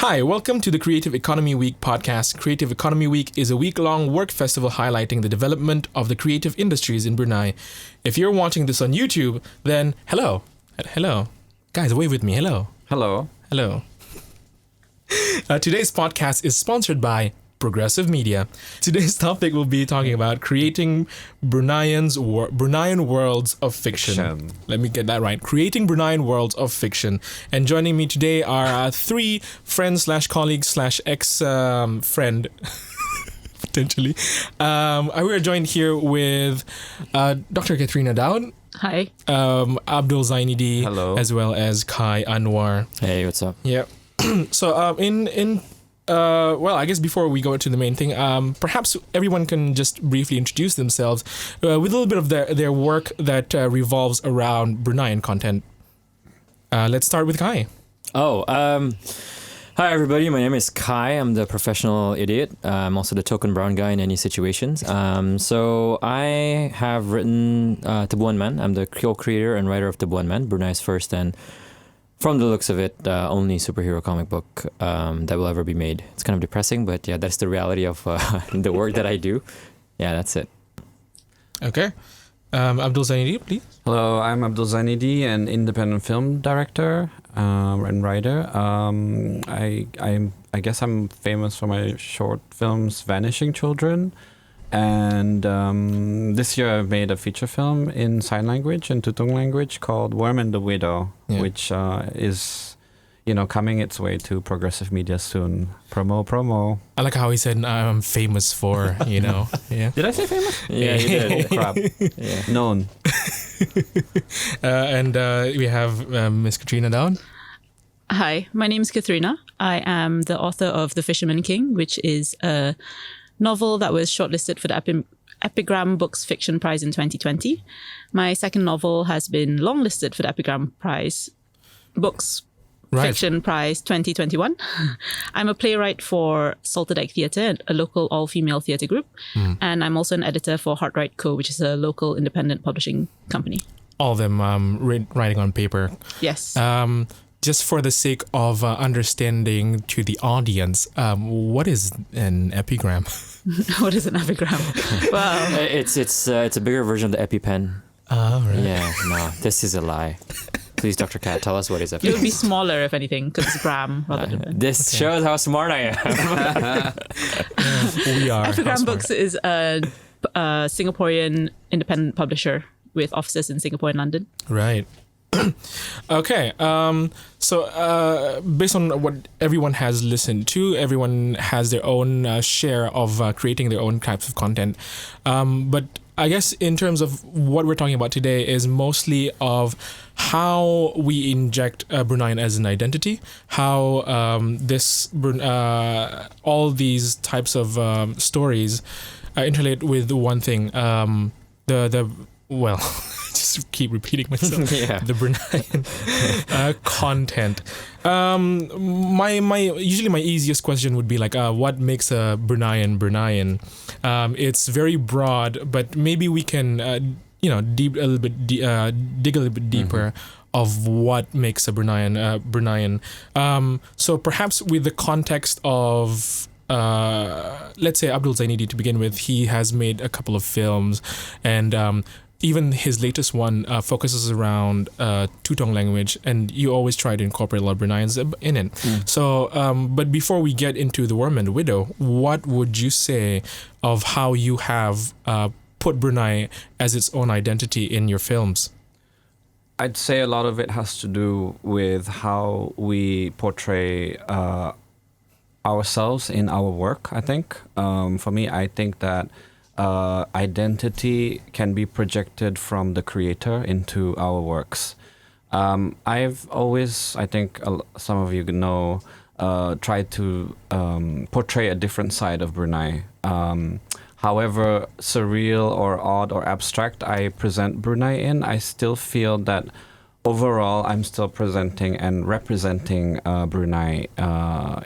Hi, welcome to the Creative Economy Week podcast. Creative Economy Week is a week-long work festival highlighting the development of the creative industries in Brunei. If you're watching this on YouTube, then hello. Hello. Guys, wave with me. Hello. Hello. Hello. Today's podcast is sponsored by Progressive Media. Today's topic will be talking about creating Bruneian worlds of fiction. Let me get that right. Creating Bruneian worlds of fiction. And joining me today are three friends / colleagues / ex-friend, potentially. We are joined here with Dr.Kathrina Daud. Hi. Abdulzanidi. Hello. As well as Khai, Anwar. Hey, what's up? Yeah. So I guess before we go to the main thing, perhaps everyone can just briefly introduce themselves with a little bit of their work that revolves around Bruneian content. Let's start with Khai. Hi everybody, my name is Khai. I'm the professional idiot. I'm also the token brown guy in any situations. So I have written Bruneian Men. I'm the co-creator and writer of Bruneian Men, Brunei's first and, from the looks of it, only superhero comic book that will ever be made. It's kind of depressing, but yeah, that's the reality of the work that I do. Yeah, that's it. Okay. Abdulzanidi, please. Hello, I'm Abdulzanidi, an independent film director and writer. I guess I'm famous for my short films Vanishing Children. And this year I made a feature film in sign language and Tutong language called Worm and the Widow, which is, coming its way to Progressive Media soon. Promo. I like how he said I'm famous for, Yeah. Did I say famous? Yeah, you did. Oh, crap. Yeah. Known. And we have Miss Catharina Daud. Hi, my name is Catharina. I am the author of The Fisherman King, which is a novel that was shortlisted for the Epigram Books Fiction Prize in 2020. My second novel has been longlisted for the Epigram Prize Books Fiction Prize 2021. I'm a playwright for Salted Egg Theatre, a local all-female theatre group. And I'm also an editor for Heartwrite Co., which is a local independent publishing company. All of them writing on paper. Yes. Just for the sake of understanding to the audience, what is an epigram? What is an epigram? Wow. It's a bigger version of the EpiPen. Oh, right. Yeah, no, this is a lie. Please, Dr. Kat, tell us what is EpiPen. It would be smaller, if anything, because it's gram rather than... This shows how smart I am. We are. Epigram Books is a Singaporean independent publisher with offices in Singapore and London. Right. Okay. So based on what everyone has listened to, everyone has their own share of creating their own types of content. But I guess in terms of what we're talking about today is mostly of how we inject Bruneian as an identity, how all these types of stories interrelate with one thing. Just keep repeating myself. Yeah. The Bruneian content. Usually my easiest question would be like, what makes a Bruneian? It's very broad, but maybe we can, dig a little bit deeper of what makes a Bruneian. So perhaps with the context of. Let's say Abdulzanidi to begin with, he has made a couple of films, and even his latest one focuses around Tutong language, and you always try to incorporate a lot of Bruneians in it. So, but before we get into The Worm and the Widow, what would you say of how you have put Brunei as its own identity in your films? I'd say a lot of it has to do with how we portray ourselves in our work, I think. For me, I think that identity can be projected from the creator into our works. I've always, I think some of you know, tried to portray a different side of Brunei. However surreal or odd or abstract I present Brunei in, I still feel that overall, I'm still presenting and representing Brunei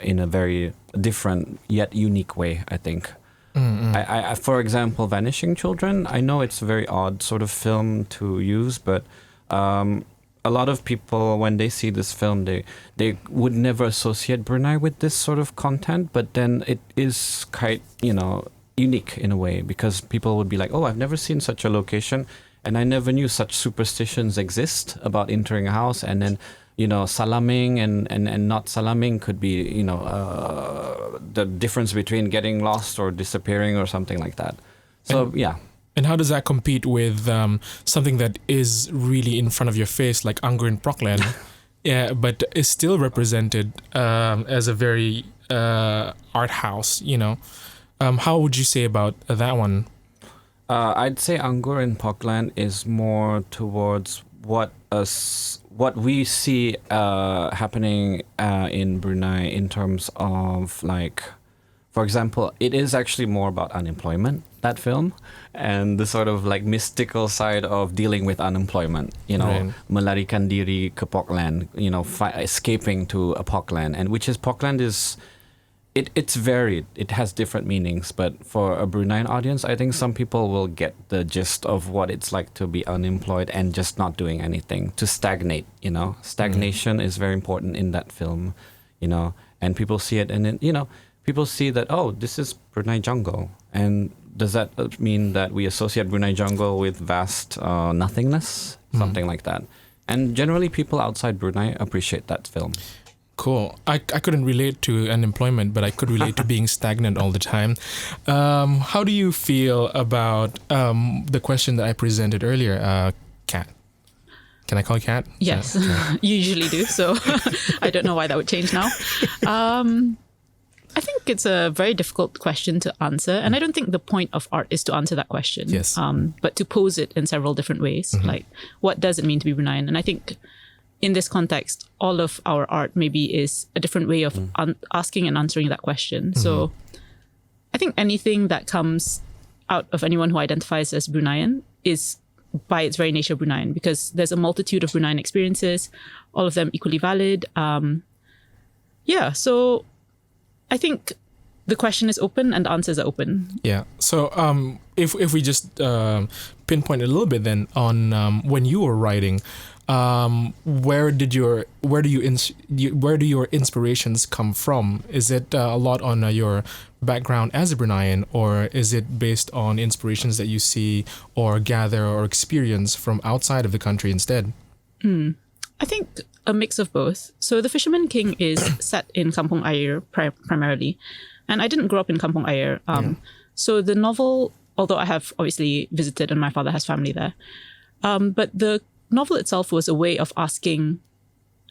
in a very different yet unique way, I think. I, for example, Vanishing Children, I know it's a very odd sort of film to use, but a lot of people, when they see this film, they would never associate Brunei with this sort of content, but then it is quite, unique in a way, because people would be like, oh, I've never seen such a location, and I never knew such superstitions exist about entering a house, and then salaming and not salaming could be, the difference between getting lost or disappearing or something like that. So, yeah. And how does that compete with something that is really in front of your face, like Angkor in Parkland, but is still represented as a very art house, How would you say about that one? I'd say Angkor in Parkland is more towards what we see happening in Brunei in terms of, like, for example, it is actually more about unemployment, that film, and the sort of like mystical side of dealing with unemployment, Right. melarikan diri ke Parkland, escaping to a Parkland, and which is Parkland is, it's varied. It has different meanings, but for a Bruneian audience, I think some people will get the gist of what it's like to be unemployed and just not doing anything, to stagnate, Stagnation is very important in that film, and people see it, and then, people see that, oh, this is Brunei jungle. And does that mean that we associate Brunei jungle with vast nothingness? Something like that. And generally, people outside Brunei appreciate that film. Cool. I couldn't relate to unemployment, but I could relate to being stagnant all the time. How do you feel about the question that I presented earlier, Kat? Can I call you Kat? Yes, you usually do. So I don't know why that would change now. I think it's a very difficult question to answer. And I don't think the point of art is to answer that question. Yes. But to pose it in several different ways. Like, what does it mean to be Bruneian? And I think in this context, all of our art maybe is a different way of asking and answering that question. So I think anything that comes out of anyone who identifies as Bruneian is by its very nature Bruneian, because there's a multitude of Bruneian experiences, all of them equally valid. So I think the question is open and the answers are open. Yeah. So if we just pinpoint a little bit then on when you were writing, where do your inspirations come from? Is it a lot on your background as a Bruneian, or is it based on inspirations that you see or gather or experience from outside of the country instead? I think a mix of both. So The Fisherman King is set in Kampung Air primarily, and I didn't grow up in Kampung Air. So the novel, although I have obviously visited and my father has family there, but the novel itself was a way of asking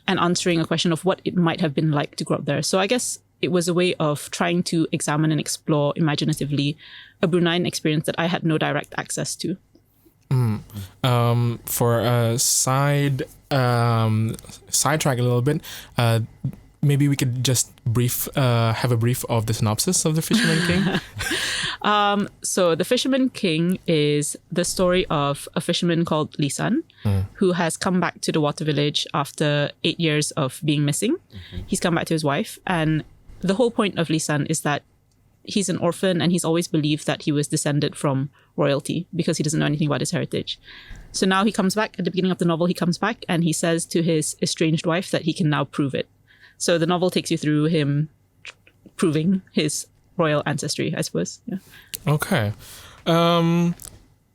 and answering a question of what it might have been like to grow up there. So I guess it was a way of trying to examine and explore imaginatively a Bruneian experience that I had no direct access to. For a sidetrack a little bit, maybe we could just have a brief of the synopsis of The Fisherman King. So The Fisherman King is the story of a fisherman called Lisan, who has come back to the water village after 8 years of being missing. He's come back to his wife, and the whole point of Lisan is that he's an orphan and he's always believed that he was descended from royalty because he doesn't know anything about his heritage. So now he comes back, at the beginning of the novel, he comes back and he says to his estranged wife that he can now prove it. So the novel takes you through him proving his royal ancestry, I suppose. Yeah. Okay.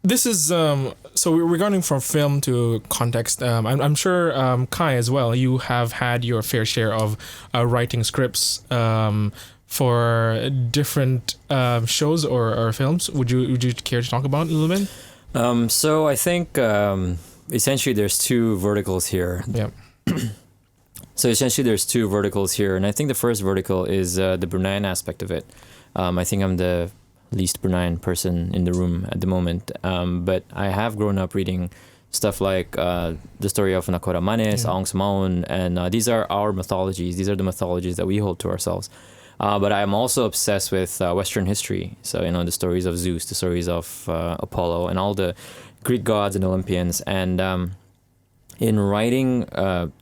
This is, so we're going from film to context. I'm sure, Khai as well, you have had your fair share of writing scripts for different shows or films. Would you care to talk about it a little bit? So I think essentially there's two verticals here. Yeah. So essentially there's two verticals here, and I think the first vertical is the Bruneian aspect of it. I think I'm the least Bruneian person in the room at the moment, but I have grown up reading stuff like the story of Nakora Manes, Aung Samaun, and these are our mythologies. These are the mythologies that we hold to ourselves. But I'm also obsessed with Western history. So, the stories of Zeus, the stories of Apollo, and all the Greek gods and Olympians. And in writing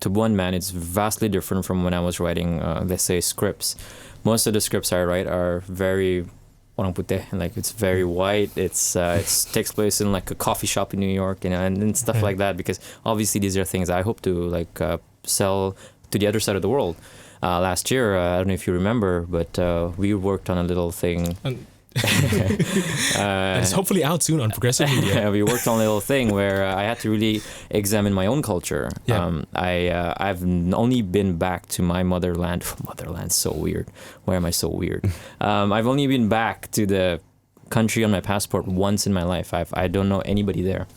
Tubuan Man, it's vastly different from when I was writing, let's say, scripts. Most of the scripts I write are very orang putih, and like it's very white. It takes place in like a coffee shop in New York, and stuff like that. Because obviously these are things I hope to like sell to the other side of the world. Last year, I don't know if you remember, but we worked on a little thing. It's hopefully out soon on Progressive Media. We worked on a little thing where I had to really examine my own culture. Yeah. I've only been back to my motherland. Motherland's so weird. Why am I so weird? I've only been back to the country on my passport once in my life. I don't know anybody there.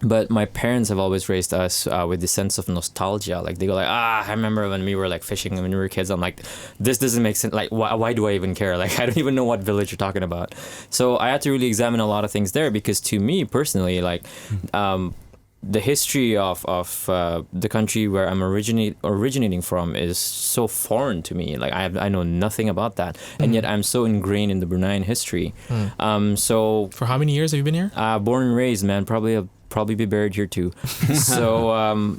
But my parents have always raised us with this sense of nostalgia. Like they go like, I remember when we were like fishing when we were kids. I'm like, this doesn't make sense. Like, why do I even care? Like, I don't even know what village you're talking about. So I had to really examine a lot of things there because to me personally, like, the history of the country where I'm originating from is so foreign to me. Like I know nothing about that, and yet I'm so ingrained in the Bruneian history. So for how many years have you been here? Born and raised, man. Probably be buried here too. So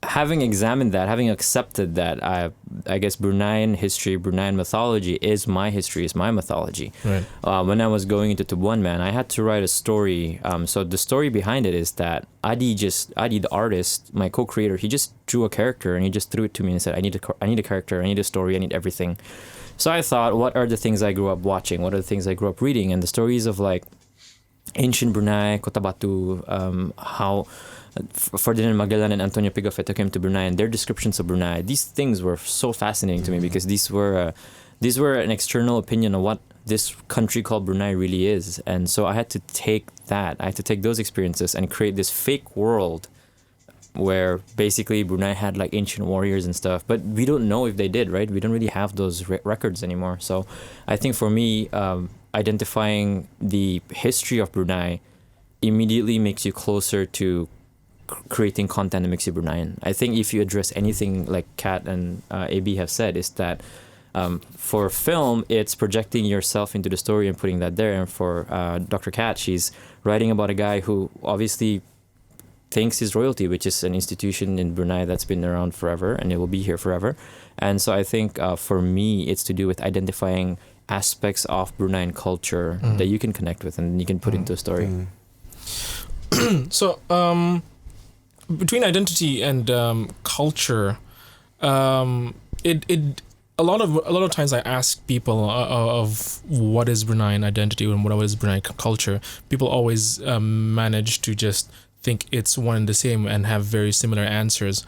having examined that, having accepted that, I guess Bruneian history, Bruneian mythology is my history, is my mythology. Right. When I was going into Tubuan Man, I had to write a story. So the story behind it is that Adi, the artist, my co-creator, he just drew a character and he just threw it to me and said, I need a character, I need a story, I need everything. So I thought, what are the things I grew up watching? What are the things I grew up reading? And the stories of like ancient Brunei, Kota Batu, how Ferdinand Magellan and Antonio Pigafetta came to Brunei, and their descriptions of Brunei. These things were so fascinating to me because these were an external opinion of what this country called Brunei really is. And so I had to take that. I had to take those experiences and create this fake world where basically Brunei had like ancient warriors and stuff, but we don't know if they did, right? We don't really have those records anymore. So I think for me, identifying the history of Brunei immediately makes you closer to creating content that makes you Bruneian. I think if you address anything like Kat and AB have said, is that for film, it's projecting yourself into the story and putting that there. And for Dr. Kat, she's writing about a guy who obviously thinks he's royalty, which is an institution in Brunei that's been around forever and it will be here forever. And so I think for me, it's to do with identifying aspects of Bruneian culture that you can connect with and you can put into a story. So between identity and culture, a lot of times I ask people of what is Bruneian identity and what is Bruneian culture. People always manage to just think it's one and the same and have very similar answers.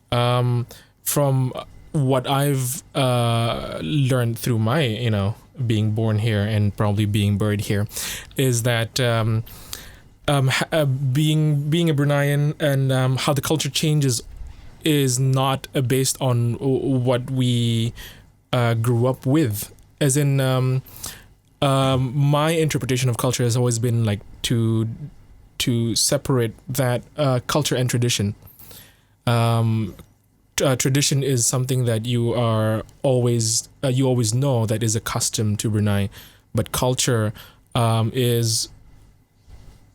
From what I've learned through my, being born here and probably being buried here, is that being a Bruneian and how the culture changes is not based on what we grew up with. As in, my interpretation of culture has always been like to separate that culture and tradition. Tradition is something that you always know that is accustomed to Brunei, but culture is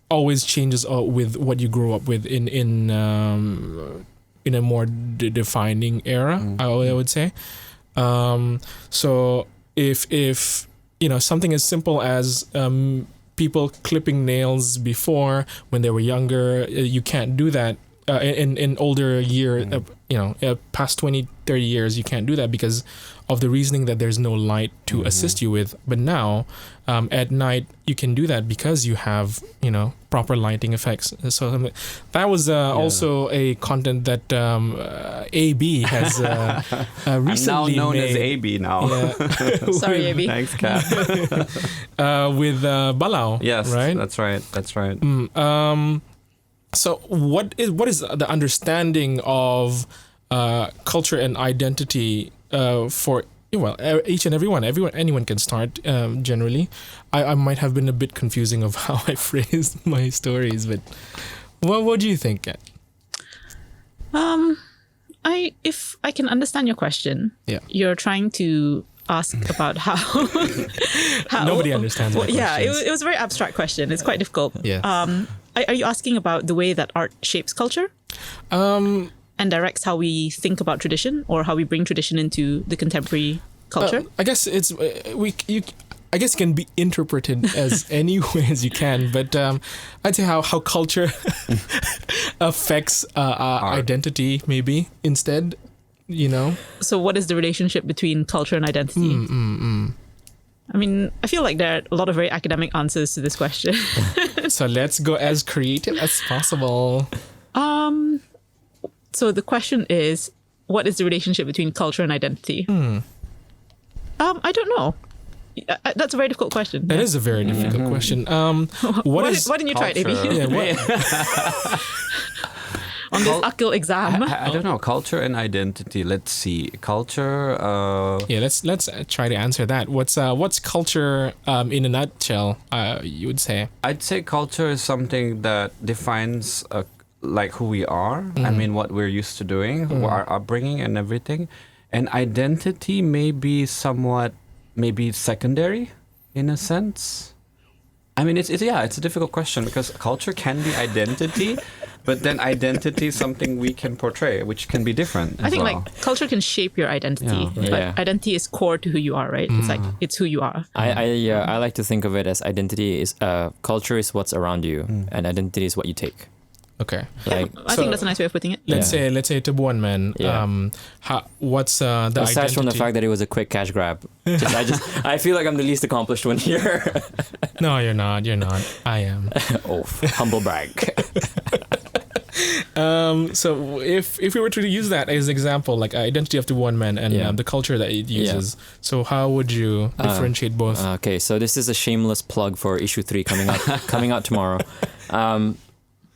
always changes with what you grow up with in a more defining era. I would say. So if something as simple as people clipping nails before when they were younger, you can't do that in older year. Past 20, 30 years, you can't do that because of the reasoning that there's no light to assist you with. But now, at night, you can do that because you have, proper lighting effects. So that was also a content that AB has recently I'm now known made. as AB now. Yeah. Sorry, AB. Thanks, Kat. With Balau. Yes, right? That's right. So what is the understanding of culture and identity for each and everyone? Anyone can start. Generally, I might have been a bit confusing of how I phrased my stories, but what do you think, Kat? If I can understand your question, Yeah. you're trying to ask about how Nobody understands my yeah, questions. it was a very abstract question. It's quite difficult. Yeah. Are you asking about the way that art shapes culture and directs how we think about tradition or how we bring tradition into the contemporary culture? I guess it's I guess it can be interpreted as any way as you can, but I'd say how culture affects identity maybe instead, you know. So what is the relationship between culture and identity? I mean, I feel like there are a lot of very academic answers to this question. So let's go as creative as possible. So the question is, what is the relationship between culture and identity? I don't know. That's a very difficult question. That is a very difficult question. Why didn't you try it, Amy? Yeah, On this Akil exam. I don't know. Culture and identity. Let's see. Culture. Yeah, let's try to answer that. What's culture in a nutshell? You would say. I'd say culture is something that defines like who we are. I mean, what we're used to doing, our upbringing, and everything. And identity may be somewhat maybe secondary in a sense. I mean, it's a difficult question because culture can be identity, but then identity is something we can portray, which can be different. I think like culture can shape your identity, but identity is core to who you are, right? It's like it's who you are. I like to think of it as identity is culture is what's around you, and identity is what you take. Okay. Like, I think that's a nice way of putting it. Let's say Tabuan Man. What's the identity? Aside from the fact that it was a quick cash grab, I feel like I'm the least accomplished one here. No, you're not. I am. Oh, humble brag. So if we were to use that as an example, like identity of the one man and the culture that it uses, so how would you differentiate both? Okay, so this is a shameless plug for issue 3 coming out tomorrow.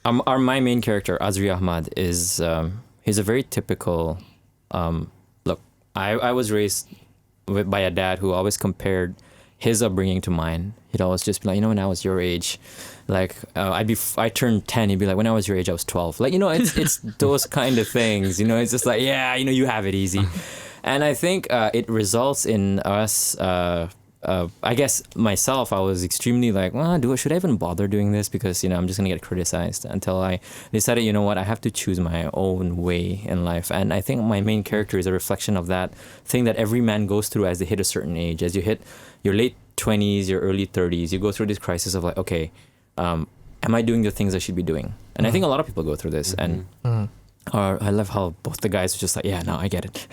My main character, Azri Ahmad, is he's a very typical. Look, I was raised by a dad who always compared his upbringing to mine. He'd always just be like, when I was your age, like I turned 10. He'd be like, when I was your age, I was 12. Like, it's those kind of things. It's just like, you have it easy, and I think it results in us. I guess myself, I was extremely like, should I even bother doing this? Because, I'm just going to get criticized, until I decided, I have to choose my own way in life. And I think my main character is a reflection of that thing that every man goes through as they hit a certain age. As you hit your late 20s, your early 30s, you go through this crisis of like, okay, am I doing the things I should be doing? And I think a lot of people go through this. And I love how both the guys were just like, no, I get it.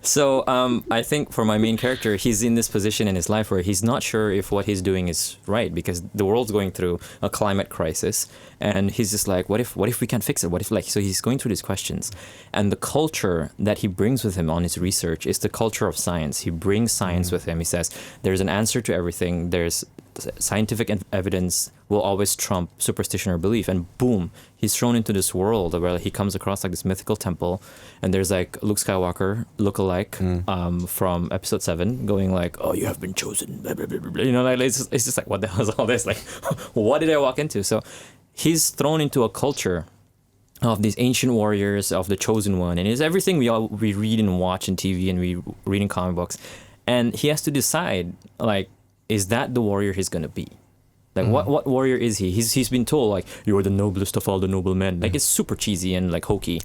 So I think for my main character, he's in this position in his life where he's not sure if what he's doing is right, because the world's going through a climate crisis, and he's just like, what if we can't fix it? So he's going through these questions, and the culture that he brings with him on his research is the culture of science. He brings science with him. He says there's an answer to everything. There's scientific evidence will always trump superstition or belief, and boom, he's thrown into this world where he comes across like this mythical temple, and there's like Luke Skywalker look-alike from episode 7 going like, oh, you have been chosen, blah, blah, blah, blah. Like it's just like, what the hell is all this? Like, what did I walk into? So he's thrown into a culture of these ancient warriors, of the chosen one, and it's everything we read and watch in TV and we read in comic books, and he has to decide, like, is that the warrior he's gonna be? Like, what warrior is he? He's been told, like, you're the noblest of all the noble men. Like, it's super cheesy and like hokey,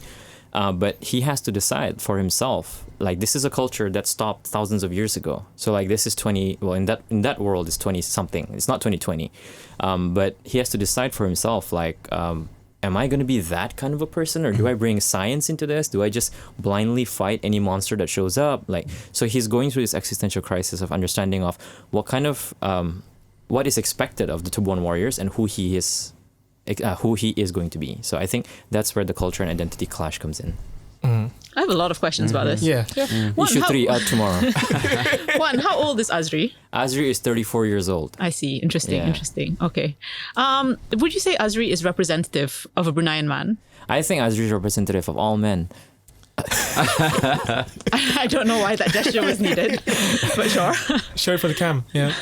but he has to decide for himself. Like, this is a culture that stopped thousands of years ago. So like, this is 20. Well, in that world, it's 20 something. It's not 2020, but he has to decide for himself. Like, am I going to be that kind of a person, or do I bring science into this? Do I just blindly fight any monster that shows up? Like, so he's going through this existential crisis of understanding of what kind of what is expected of the Tabuan warriors and who he is going to be. So I think that's where the culture and identity clash comes in. I have a lot of questions about this. Yeah. Issue 3 out tomorrow. One, how old is Azri? Azri is 34 years old. I see. Interesting. Okay. Would you say Azri is representative of a Bruneian man? I think Azri is representative of all men. I don't know why that gesture was needed, but sure. Show it for the cam. Yeah.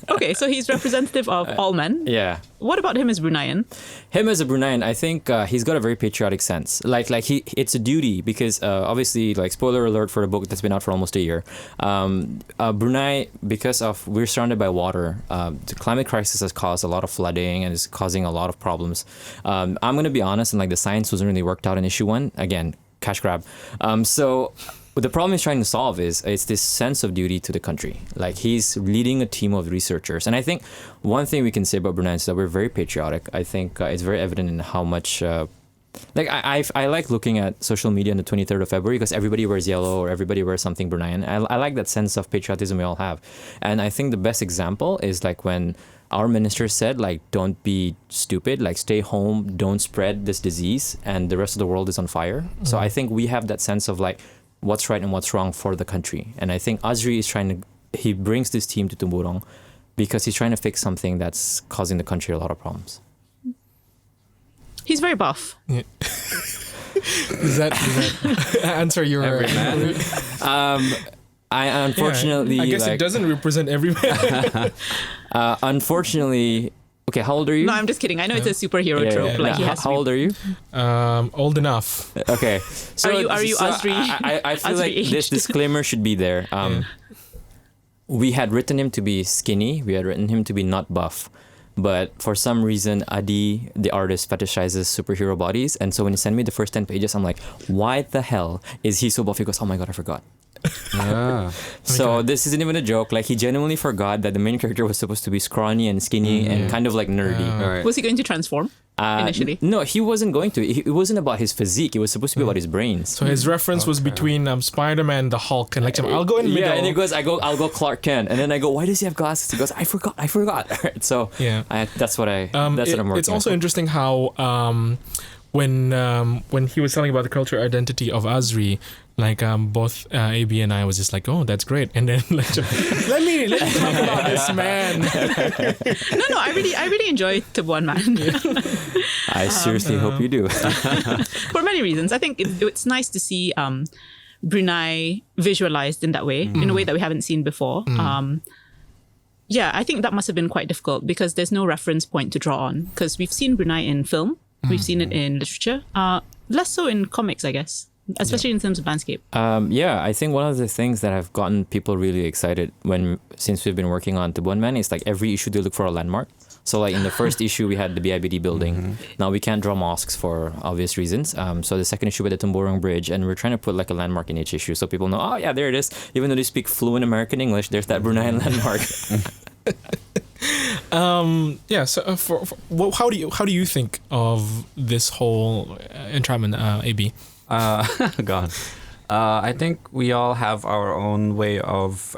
Okay, so he's representative of all men. Yeah. What about him as Bruneian? Him as a Bruneian, I think he's got a very patriotic sense. Like it's a duty, because obviously, like, spoiler alert for the book that's been out for almost a year. Brunei, because we're surrounded by water, the climate crisis has caused a lot of flooding and is causing a lot of problems. I'm gonna be honest, and like the science wasn't really worked out in issue 1. Again, cash grab. So the problem he's trying to solve is it's this sense of duty to the country. Like he's leading a team of researchers, and I think one thing we can say about Brunei is that we're very patriotic. I think it's very evident in how much. I like looking at social media on the 23rd of February because everybody wears yellow or everybody wears something Bruneian. I like that sense of patriotism we all have, and I think the best example is like when our minister said like don't be stupid, like stay home, don't spread this disease, and the rest of the world is on fire. So I think we have that sense of like what's right and what's wrong for the country, and I think Azri is he brings this team to Tumburong because he's trying to fix something that's causing the country a lot of problems. He's very buff. Yeah. Does that answer your? Every man. I unfortunately. Yeah, I guess it doesn't represent every man. Unfortunately, okay. How old are you? No, I'm just kidding. I know it's a superhero trope. Like he has how old are you? Old enough. Okay. So are you Azri? I feel Azri like aged? this disclaimer should be there. We had written him to be skinny. We had written him to be not buff. But for some reason, Adi, the artist, fetishizes superhero bodies. And so when he sent me the first 10 pages, I'm like, why the hell is he so buff? He goes, oh my God, I forgot. Yeah. So this isn't even a joke. Like he genuinely forgot that the main character was supposed to be scrawny and skinny and kind of like nerdy. Right. Was he going to transform initially? No, he wasn't going to. It wasn't about his physique. It was supposed to be about his brains. So his reference was between Spider-Man and the Hulk, and like I'll go in the middle. Yeah, and he goes, I'll go Clark Kent, and then I go, why does he have glasses? He goes, I forgot. Right, so Yeah. that's what I'm working. It's also interesting how when he was telling about the cultural identity of Azri, like both AB and I was just like, oh, that's great, and then like let me talk about this man. No, I really enjoy Tabuan Man. I seriously hope you do. For many reasons. I think it's nice to see Brunei visualized in that way, in a way that we haven't seen before. Yeah, I think that must have been quite difficult because there's no reference point to draw on, because we've seen Brunei in film, we've seen it in literature, less so in comics, I guess, especially in terms of landscape. Yeah, I think one of the things that have gotten people really excited since we've been working on Tabuan Man is like every issue they look for a landmark. So like in the first issue we had the BIBD building. Now we can't draw mosques for obvious reasons. So the second issue we had the Tumburong Bridge, and we're trying to put like a landmark in each issue so people know, oh yeah, there it is. Even though they speak fluent American English, there's that Bruneian landmark. Yeah. So how do you think of this whole entrapment, AB? God. I think we all have our own way of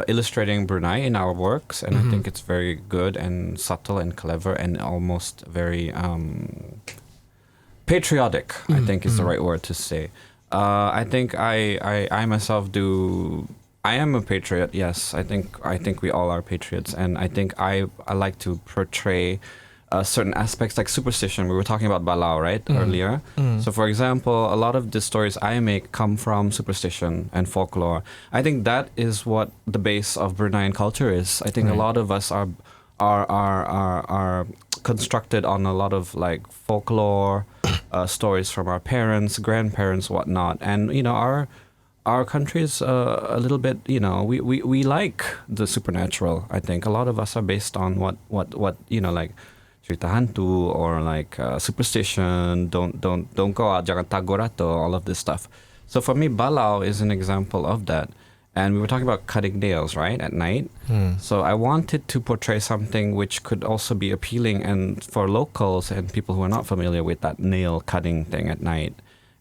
illustrating Brunei in our works, and I think it's very good and subtle and clever and almost very patriotic, I think is the right word to say. I think I myself do. I am a patriot, yes. I think we all are patriots, and I think I like to portray certain aspects like superstition. We were talking about Balau, right, earlier. So, for example, a lot of the stories I make come from superstition and folklore. I think that is what the base of Bruneian culture is. I think a lot of us are constructed on a lot of like folklore stories from our parents, grandparents, whatnot, and you know our country is a little bit, you know, we like the supernatural. I think a lot of us are based on what you know, like cerita hantu or like superstition. Don't go out, jangan tagorato, all of this stuff. So for me, Balau is an example of that. And we were talking about cutting nails, right, at night. So I wanted to portray something which could also be appealing and for locals and people who are not familiar with that nail cutting thing at night.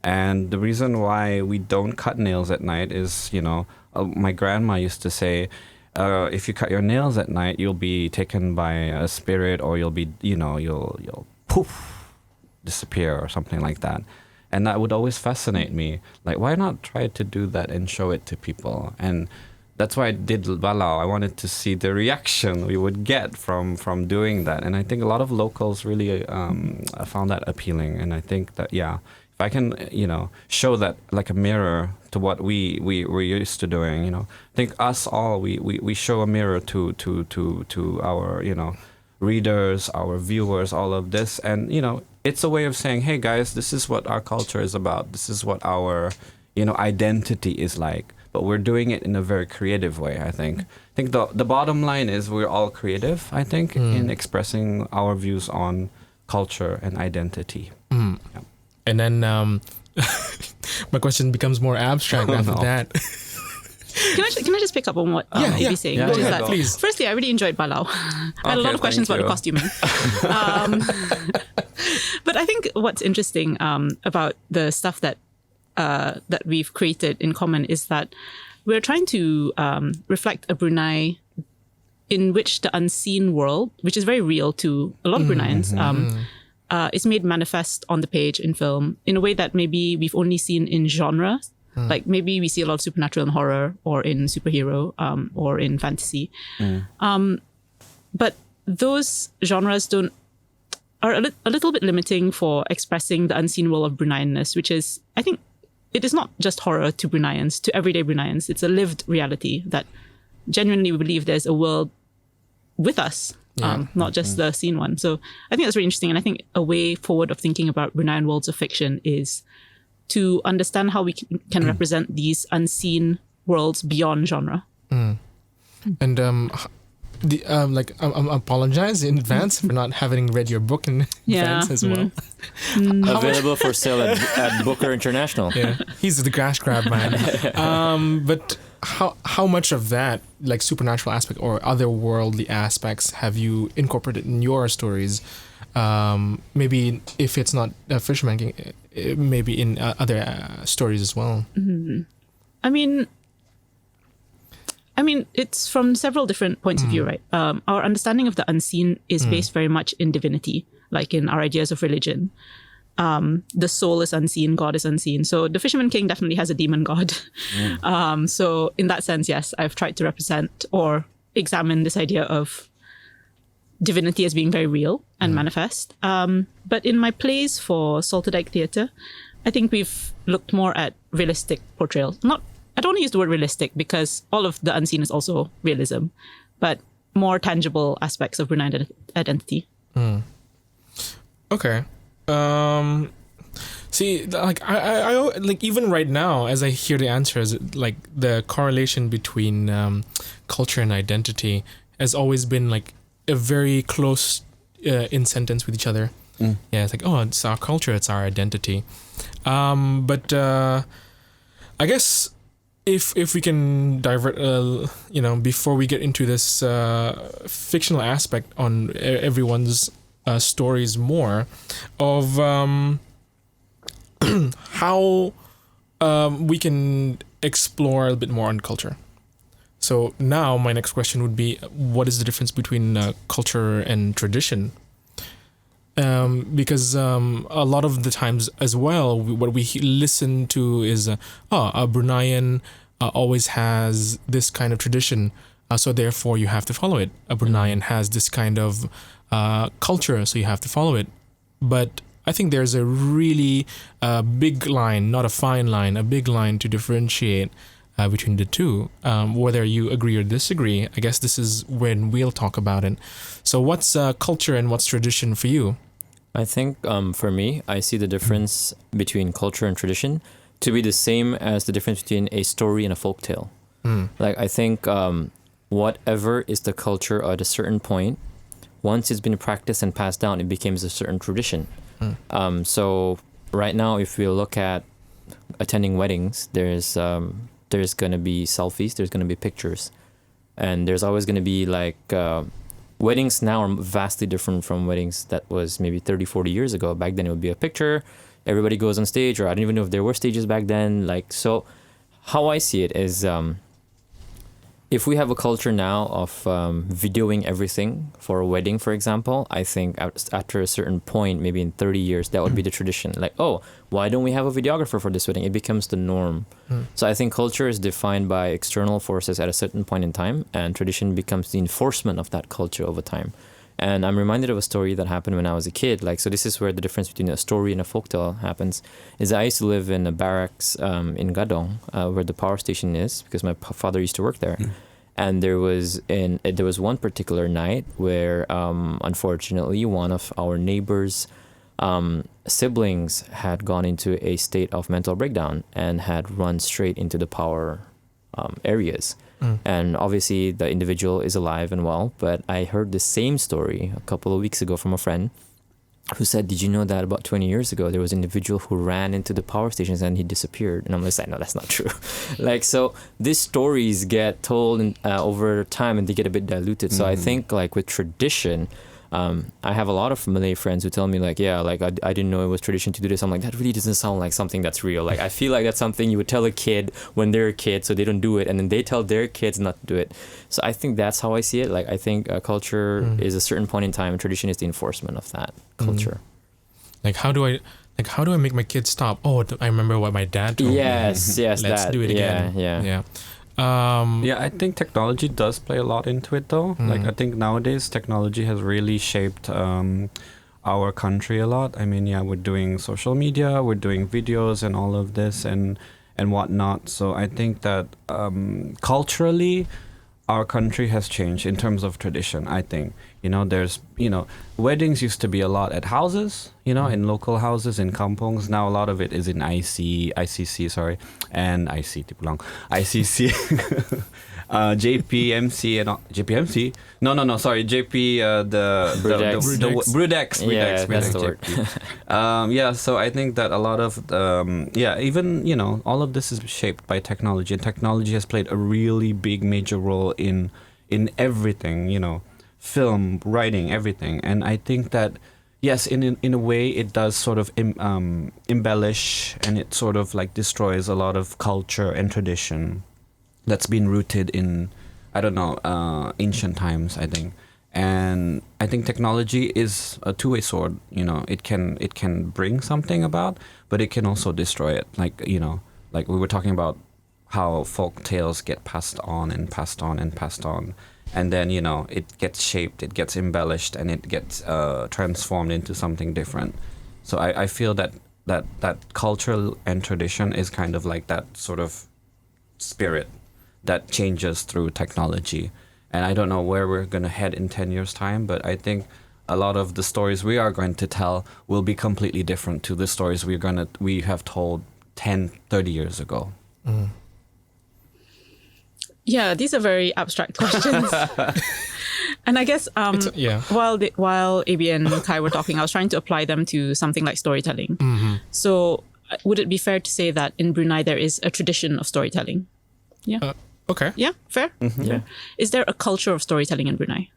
And the reason why we don't cut nails at night is, you know, my grandma used to say, if you cut your nails at night, you'll be taken by a spirit, or you'll be, you know, you'll poof, disappear or something like that. And that would always fascinate me. Like, why not try to do that and show it to people? And that's why I did Balau. I wanted to see the reaction we would get from doing that. And I think a lot of locals really found that appealing. And I think that, yeah, if I can, you know, show that like a mirror to what we're used to doing, you know, I think us all, we show a mirror to our, you know, readers, our viewers, all of this. And, you know, it's a way of saying, hey guys, this is what our culture is about. This is what our, you know, identity is like. But we're doing it in a very creative way, I think. I think the bottom line is we're all creative, I think, in expressing our views on culture and identity. Yeah. And then my question becomes more abstract after that. Can I just pick up on what you're saying? Yeah, which is yeah, that, please. firstly, I really enjoyed Balau. I had a lot of questions about the costuming. But I think what's interesting about the stuff that we've created in common is that we're trying to reflect a Brunei in which the unseen world, which is very real to a lot of Bruneians, is made manifest on the page in film in a way that maybe we've only seen in genre. Like maybe we see a lot of supernatural in horror or in superhero or in fantasy. But those genres are a little bit limiting for expressing the unseen world of Bruneianness, which is, I think, it is not just horror to Bruneians, to everyday Bruneians. It's a lived reality that genuinely we believe there's a world with us, not just the seen one. So I think that's really interesting. And I think a way forward of thinking about Bruneian worlds of fiction is to understand how we can represent these unseen worlds beyond genre. And I apologize in advance for not having read your book in advance as well. Available for sale at Booker International. Yeah, he's the cash grab man. But how much of that, like supernatural aspect or otherworldly aspects, have you incorporated in your stories? Maybe if it's not Fisherman King, maybe in other stories as well. I mean, it's from several different points of view, right? Our understanding of the unseen is based very much in divinity, like in our ideas of religion. The soul is unseen, God is unseen. So the Fisherman King definitely has a demon god. So in that sense, yes, I've tried to represent or examine this idea of divinity as being very real and manifest. But in my plays for Salted Egg Theatre, I think we've looked more at realistic portrayals. I don't want to use the word realistic because all of the unseen is also realism, but more tangible aspects of Bruneian identity. Okay. See, like I like even right now, as I hear the answers, like the correlation between culture and identity has always been like a very close in sentence with each other. Yeah, it's like, oh, it's our culture, it's our identity. But I guess if we can divert, before we get into this fictional aspect on everyone's stories more, of how we can explore a bit more on culture. So now my next question would be, what is the difference between culture and tradition? Because a lot of the times as well, what we listen to is, a Bruneian always has this kind of tradition, so therefore you have to follow it. A Bruneian has this kind of culture, so you have to follow it. But I think there's a really big line, not a fine line, a big line to differentiate between the two. Whether you agree or disagree, I guess this is when we'll talk about it. So what's culture and what's tradition for you? I think for me, I see the difference between culture and tradition to be the same as the difference between a story and a folktale. Like I think whatever is the culture at a certain point, once it's been practiced and passed down, it becomes a certain tradition. So right now, if we look at attending weddings, there's going to be selfies, there's going to be pictures, and there's always going to be like weddings now are vastly different from weddings that was maybe 30, 40 years ago. Back then it would be a picture, everybody goes on stage, or I don't even know if there were stages back then. Like, so how I see it is if we have a culture now of videoing everything for a wedding, for example, I think after a certain point, maybe in 30 years, that would be the tradition. Like, oh, why don't we have a videographer for this wedding? It becomes the norm. So I think culture is defined by external forces at a certain point in time, and tradition becomes the enforcement of that culture over time. And I'm reminded of a story that happened when I was a kid. Like, so this is where the difference between a story and a folktale happens. Is I used to live in a barracks in Gadong, where the power station is, because my father used to work there. And there was one particular night where, unfortunately, one of our neighbors' siblings had gone into a state of mental breakdown and had run straight into the power areas. And obviously the individual is alive and well, but I heard the same story a couple of weeks ago from a friend who said, "Did you know that about 20 years ago there was an individual who ran into the power stations and he disappeared?" And I'm just like, no, that's not true. Like, so these stories get told over time and they get a bit diluted. So I think like with tradition, I have a lot of Malay friends who tell me like, yeah, like I didn't know it was tradition to do this. I'm like, that really doesn't sound like something that's real. Like, I feel like that's something you would tell a kid when they're a kid so they don't do it, and then they tell their kids not to do it. So I think that's how I see it. Like, I think culture is a certain point in time, and tradition is the enforcement of that culture. Like, how do I make my kids stop? Oh, I remember what my dad told me. Yes, Let's do it again. Yeah. I think technology does play a lot into it, though. Like, I think nowadays technology has really shaped our country a lot. I mean, we're doing social media, we're doing videos and all of this and whatnot. So I think that culturally, our country has changed in terms of tradition. I think, there's, weddings used to be a lot at houses, in local houses, in kampongs. Now a lot of it is in ICC, and ICC, JPMC and JPMC. JP, the Brudex. Yeah, that's the word. So I think that a lot of even all of this is shaped by technology, and technology has played a really big major role in everything, film, writing, everything. And I think that yes, in a way it does sort of embellish, and it sort of like destroys a lot of culture and tradition that's been rooted in, ancient times, I think. And I think technology is a two-way sword. It can bring something about, but it can also destroy it. Like we were talking about how folk tales get passed on and passed on and passed on, and then it gets shaped, it gets embellished, and it gets transformed into something different. So I feel that culture and tradition is kind of like that sort of spirit that changes through technology. And I don't know where we're going to head in 10 years' time, but I think a lot of the stories we are going to tell will be completely different to the stories we have told 10, 30 years ago. Yeah, these are very abstract questions. And I guess while AB and Khai were talking, I was trying to apply them to something like storytelling. So would it be fair to say that in Brunei there is a tradition of storytelling? Yeah. Okay. Yeah, fair. Yeah. Is there a culture of storytelling in Brunei?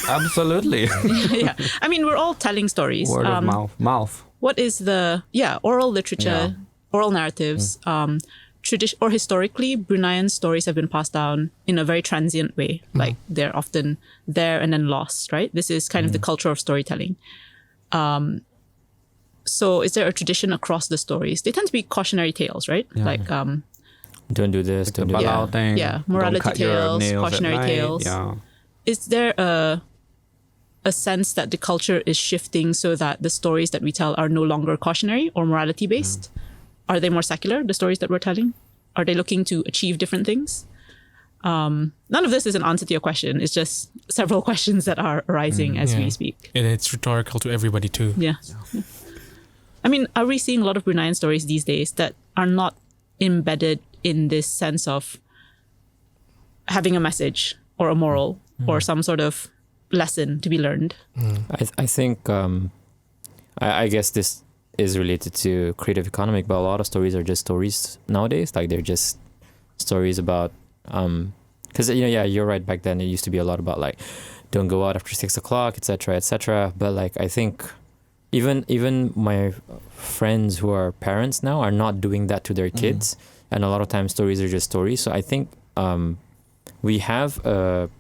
Absolutely. Yeah. I mean, we're all telling stories. Word of mouth. What is the oral literature, oral narratives, or historically, Bruneian stories have been passed down in a very transient way. Like they're often there and then lost, right? This is kind of the culture of storytelling. So is there a tradition across the stories? They tend to be cautionary tales, right? Yeah. Like Don't do this, don't do that. Thing. Yeah, morality tales, cautionary tales. Yeah. Is there a sense that the culture is shifting so that the stories that we tell are no longer cautionary or morality based? Are they more secular, the stories that we're telling? Are they looking to achieve different things? None of this is an answer to your question. It's just several questions that are arising as we speak. And it's rhetorical to everybody too. Yeah. I mean, are we seeing a lot of Bruneian stories these days that are not embedded in this sense of having a message or a moral or some sort of lesson to be learned? I think, I guess this is related to creative economic, but a lot of stories are just stories nowadays. Like they're just stories about, because you're right. Back then it used to be a lot about like, don't go out after 6 o'clock, etc., etc. But like I think even my friends who are parents now are not doing that to their kids, and a lot of times stories are just stories. So I think we have a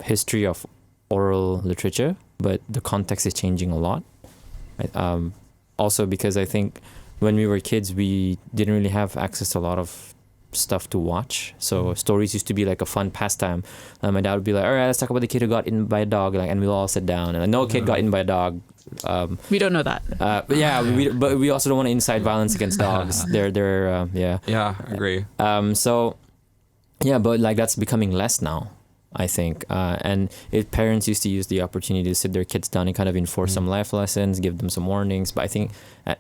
history of oral literature, but the context is changing a lot. Also because I think when we were kids, we didn't really have access to a lot of stuff to watch. So stories used to be like a fun pastime. My dad would be like, all right, let's talk about the kid who got eaten by a dog. Like, and we'll all sit down. And no kid got eaten by a dog. We don't know that. But we also don't want to incite violence against dogs. They're Yeah, I agree. But like that's becoming less now, I think. And parents used to use the opportunity to sit their kids down and kind of enforce some life lessons, give them some warnings. But I think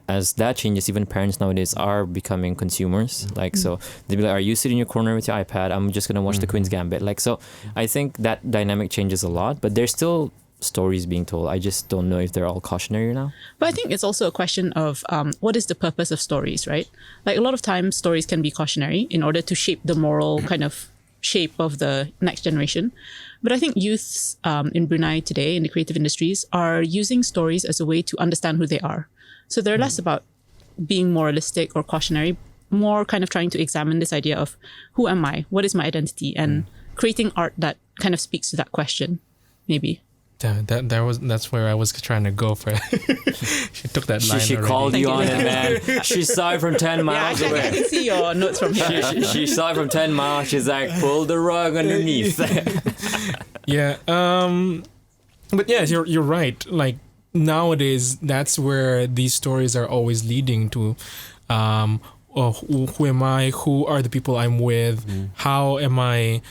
as that changes, even parents nowadays are becoming consumers. Like, so they'd be like, are you sitting in your corner with your iPad? I'm just going to watch the Queen's Gambit. Like, so I think that dynamic changes a lot, but there's still stories being told. I just don't know if they're all cautionary now. But I think it's also a question of what is the purpose of stories, right? Like a lot of times stories can be cautionary in order to shape the moral kind of shape of the next generation. But I think youths in Brunei today in the creative industries are using stories as a way to understand who they are. So they're less about being moralistic or cautionary, more kind of trying to examine this idea of who am I? What is my identity? And creating art that kind of speaks to that question, maybe. That's where I was trying to go for. She took that line She already. called you on Thank it, man. She saw it from 10 miles I away. can see your notes from here. She saw it from 10 miles. She's like, pull the rug underneath. Yeah. But yeah, you're right. Like nowadays, that's where these stories are always leading to. Who am I? Who are the people I'm with? How am I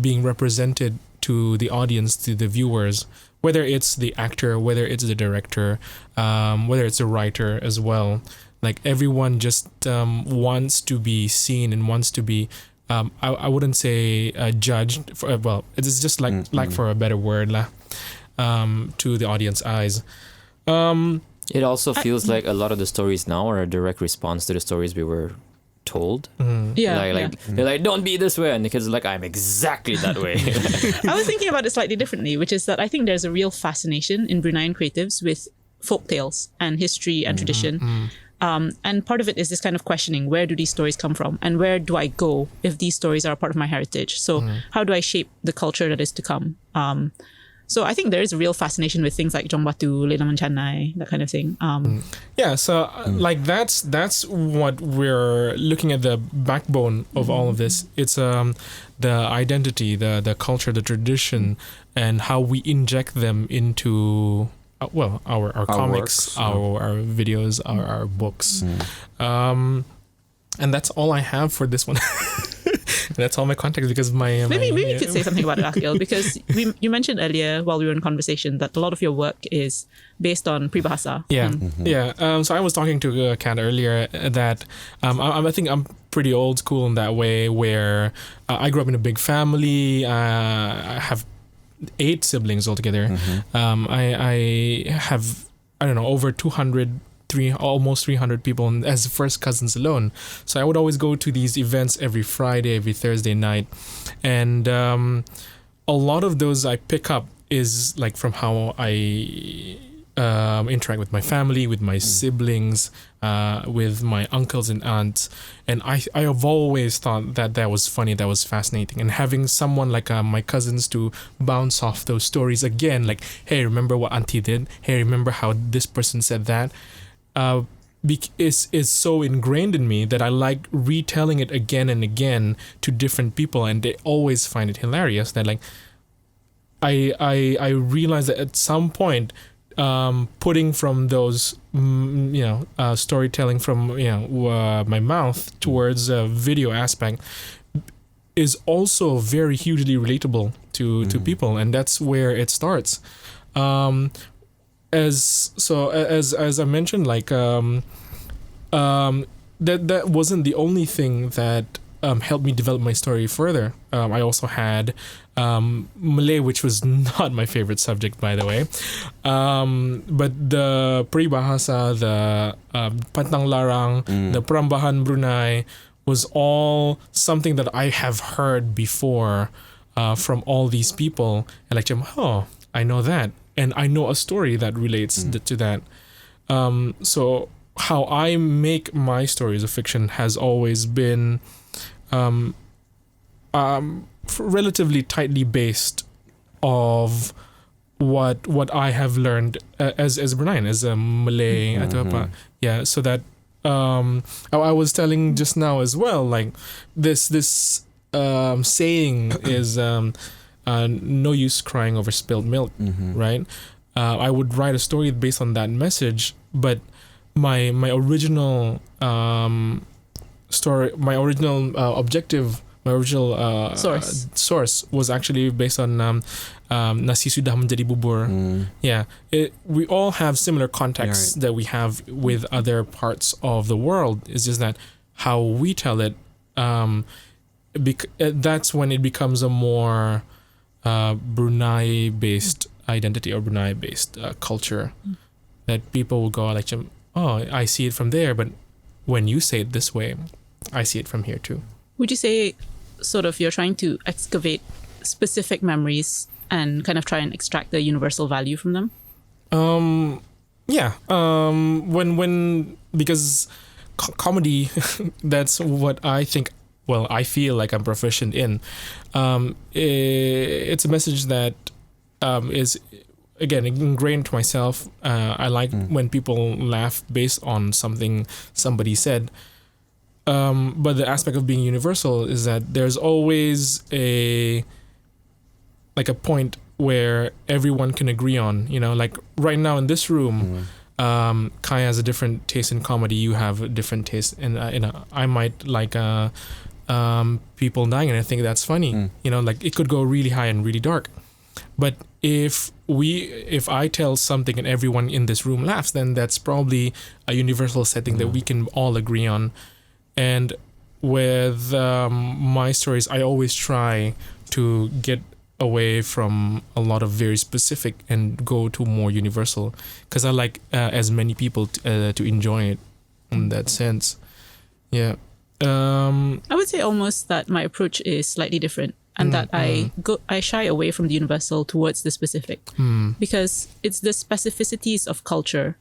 being represented to the audience, to the viewers? Whether it's the actor, whether it's the director, whether it's a writer as well. Like everyone just wants to be seen and wants to be. I wouldn't say judged. It's just like for a better word, to the audience eyes. It also feels like a lot of the stories now are a direct response to the stories we were told. Yeah, They're like, don't be this way, and the kids are like, I'm exactly that way. I was thinking about it slightly differently, which is that I think there's a real fascination in Bruneian creatives with folk tales and history and tradition. And part of it is this kind of questioning, where do these stories come from? And where do I go if these stories are a part of my heritage? So how do I shape the culture that is to come? So I think there is a real fascination with things like Jong Batu, Lena Menchanai, that kind of thing. Yeah, so like that's what we're looking at, the backbone of all of this. It's the identity, the culture, the tradition, and how we inject them into our comics, works, our videos, our books. And that's all I have for this one. That's all my context because maybe you could say something about it, Akil, because you mentioned earlier while we were in conversation that a lot of your work is based on peribahasa. Yeah. So I was talking to Kat earlier that I think I'm pretty old school in that way, where I grew up in a big family. I have 8 siblings altogether. I have, I don't know, over 200. Almost 300 people as first cousins alone. So I would always go to these events every Friday, every Thursday night, and a lot of those I pick up is like from how I interact with my family, with my siblings, with my uncles and aunts, and I have always thought that was funny, that was fascinating, and having someone like my cousins to bounce off those stories again, like, hey, remember what auntie did? Hey, remember how this person said that? Is so ingrained in me that I like retelling it again and again to different people, and they always find it hilarious. That like I realized that at some point, putting from those storytelling from my mouth towards a video aspect is also very hugely relatable to people, and that's where it starts. As I mentioned, like that wasn't the only thing that helped me develop my story further. I also had Malay, which was not my favorite subject, by the way. But the peribahasa, the Pantang Larang, the Perambahan Brunei was all something that I have heard before from all these people, and like, I know that. And I know a story that relates to that. So how I make my stories of fiction has always been relatively tightly based of what I have learned as a Bruneian, as a Malay, yeah. So that I was telling just now as well, like this saying is. No use crying over spilled milk, right? I would write a story based on that message, but my original story, my original objective, my original source was actually based on Nasi Sudah Menjadi Bubur. Yeah, we all have similar contexts that we have with other parts of the world. It's just that how we tell it, that's when it becomes a more Brunei-based identity or Brunei-based culture, that people will go like, oh, I see it from there, but when you say it this way, I see it from here too. Would you say sort of you're trying to excavate specific memories and kind of try and extract the universal value from them? Yeah. Because comedy, that's what I think. Well, I feel like I'm proficient in. It's a message that is, again, ingrained to myself. I like when people laugh based on something somebody said. But the aspect of being universal is that there's always a point where everyone can agree on. Like right now in this room, Khai has a different taste in comedy. You have a different taste, and I might like people dying, and I think that's funny. Like it could go really high and really dark. But if I tell something and everyone in this room laughs, then that's probably a universal setting that we can all agree on. And with my stories, I always try to get away from a lot of very specific and go to more universal, because I like as many people to enjoy it in that sense. Yeah. I would say almost that my approach is slightly different, and that I shy away from the universal towards the specific, because it's the specificities of culture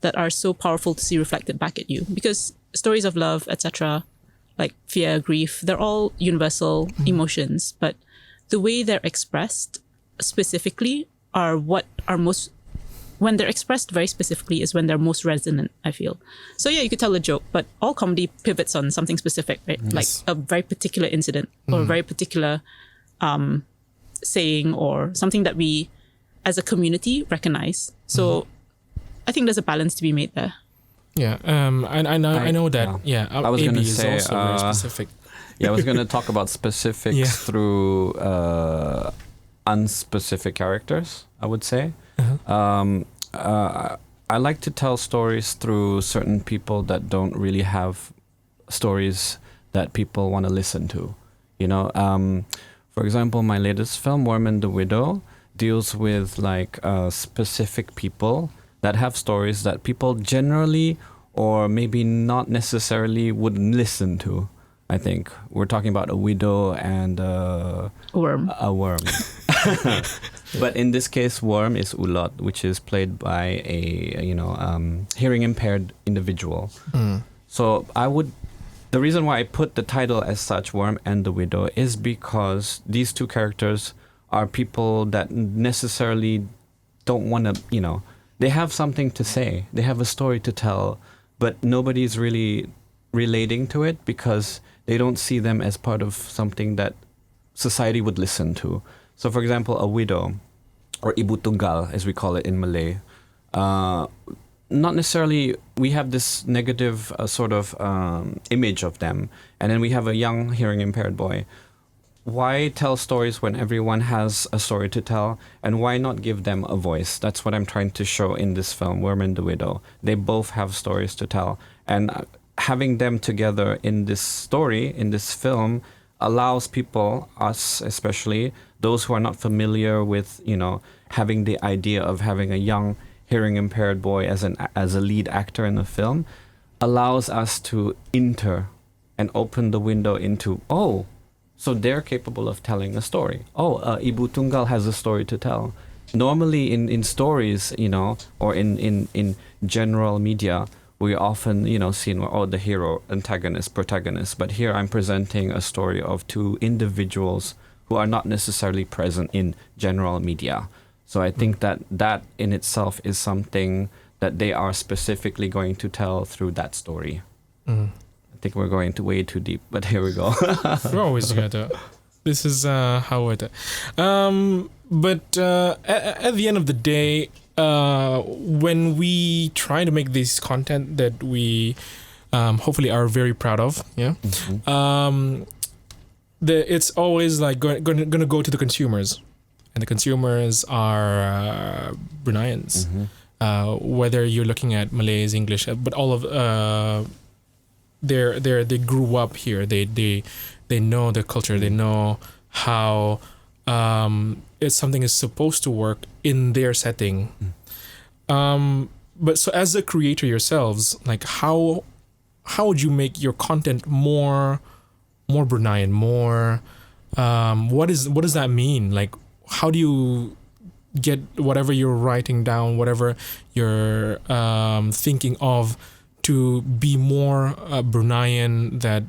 that are so powerful to see reflected back at you. Because stories of love, etc., like fear, grief, they're all universal emotions, but the way they're expressed specifically are what are most, when they're expressed very specifically is when they're most resonant, I feel. So yeah, you could tell a joke, but all comedy pivots on something specific, right? Yes. Like a very particular incident or a very particular saying or something that we as a community recognize. So I think there's a balance to be made there. Yeah, I know that. Yeah, I was AB going to is say also very specific. Yeah, I was going to talk about specifics through unspecific characters, I would say. I like to tell stories through certain people that don't really have stories that people want to listen to. For example, my latest film, Worm and the Widow, deals with like specific people that have stories that people generally or maybe not necessarily would listen to. I think we're talking about a widow and a worm. But in this case, Worm is Ulot, which is played by a hearing impaired individual. So the reason why I put the title as such, Worm and the Widow, is because these two characters are people that necessarily don't want to, they have something to say, they have a story to tell, but nobody's really relating to it because they don't see them as part of something that society would listen to. So, for example, a widow, or ibu tunggal, as we call it in Malay, not necessarily, we have this negative sort of image of them, and then we have a young hearing impaired boy. Why tell stories when everyone has a story to tell, and why not give them a voice? That's what I'm trying to show in this film, Worm and the Widow. They both have stories to tell, and having them together in this story, in this film, allows people, us especially, those who are not familiar with, having the idea of having a young hearing impaired boy as a lead actor in a film, allows us to enter and open the window into, so they're capable of telling a story. Ibu Tunggal has a story to tell. Normally in stories, or in general media, we often, seen the hero, antagonist, protagonist. But here I'm presenting a story of two individuals who are not necessarily present in general media. So I think that in itself is something that they are specifically going to tell through that story. I think we're going way too deep, but here we go. We're always gonna. This is how it. But at the end of the day, when we try to make this content that we hopefully are very proud of, it's always like going to go to the consumers, and the consumers are Bruneians. Whether you're looking at Malays, English, but all of they grew up here. They know the culture. They know how it's something is supposed to work in their setting. But so as a creator yourselves, like how would you make your content more Bruneian, more what does that mean? Like how do you get whatever you're writing down, whatever you're thinking of, to be more Bruneian, that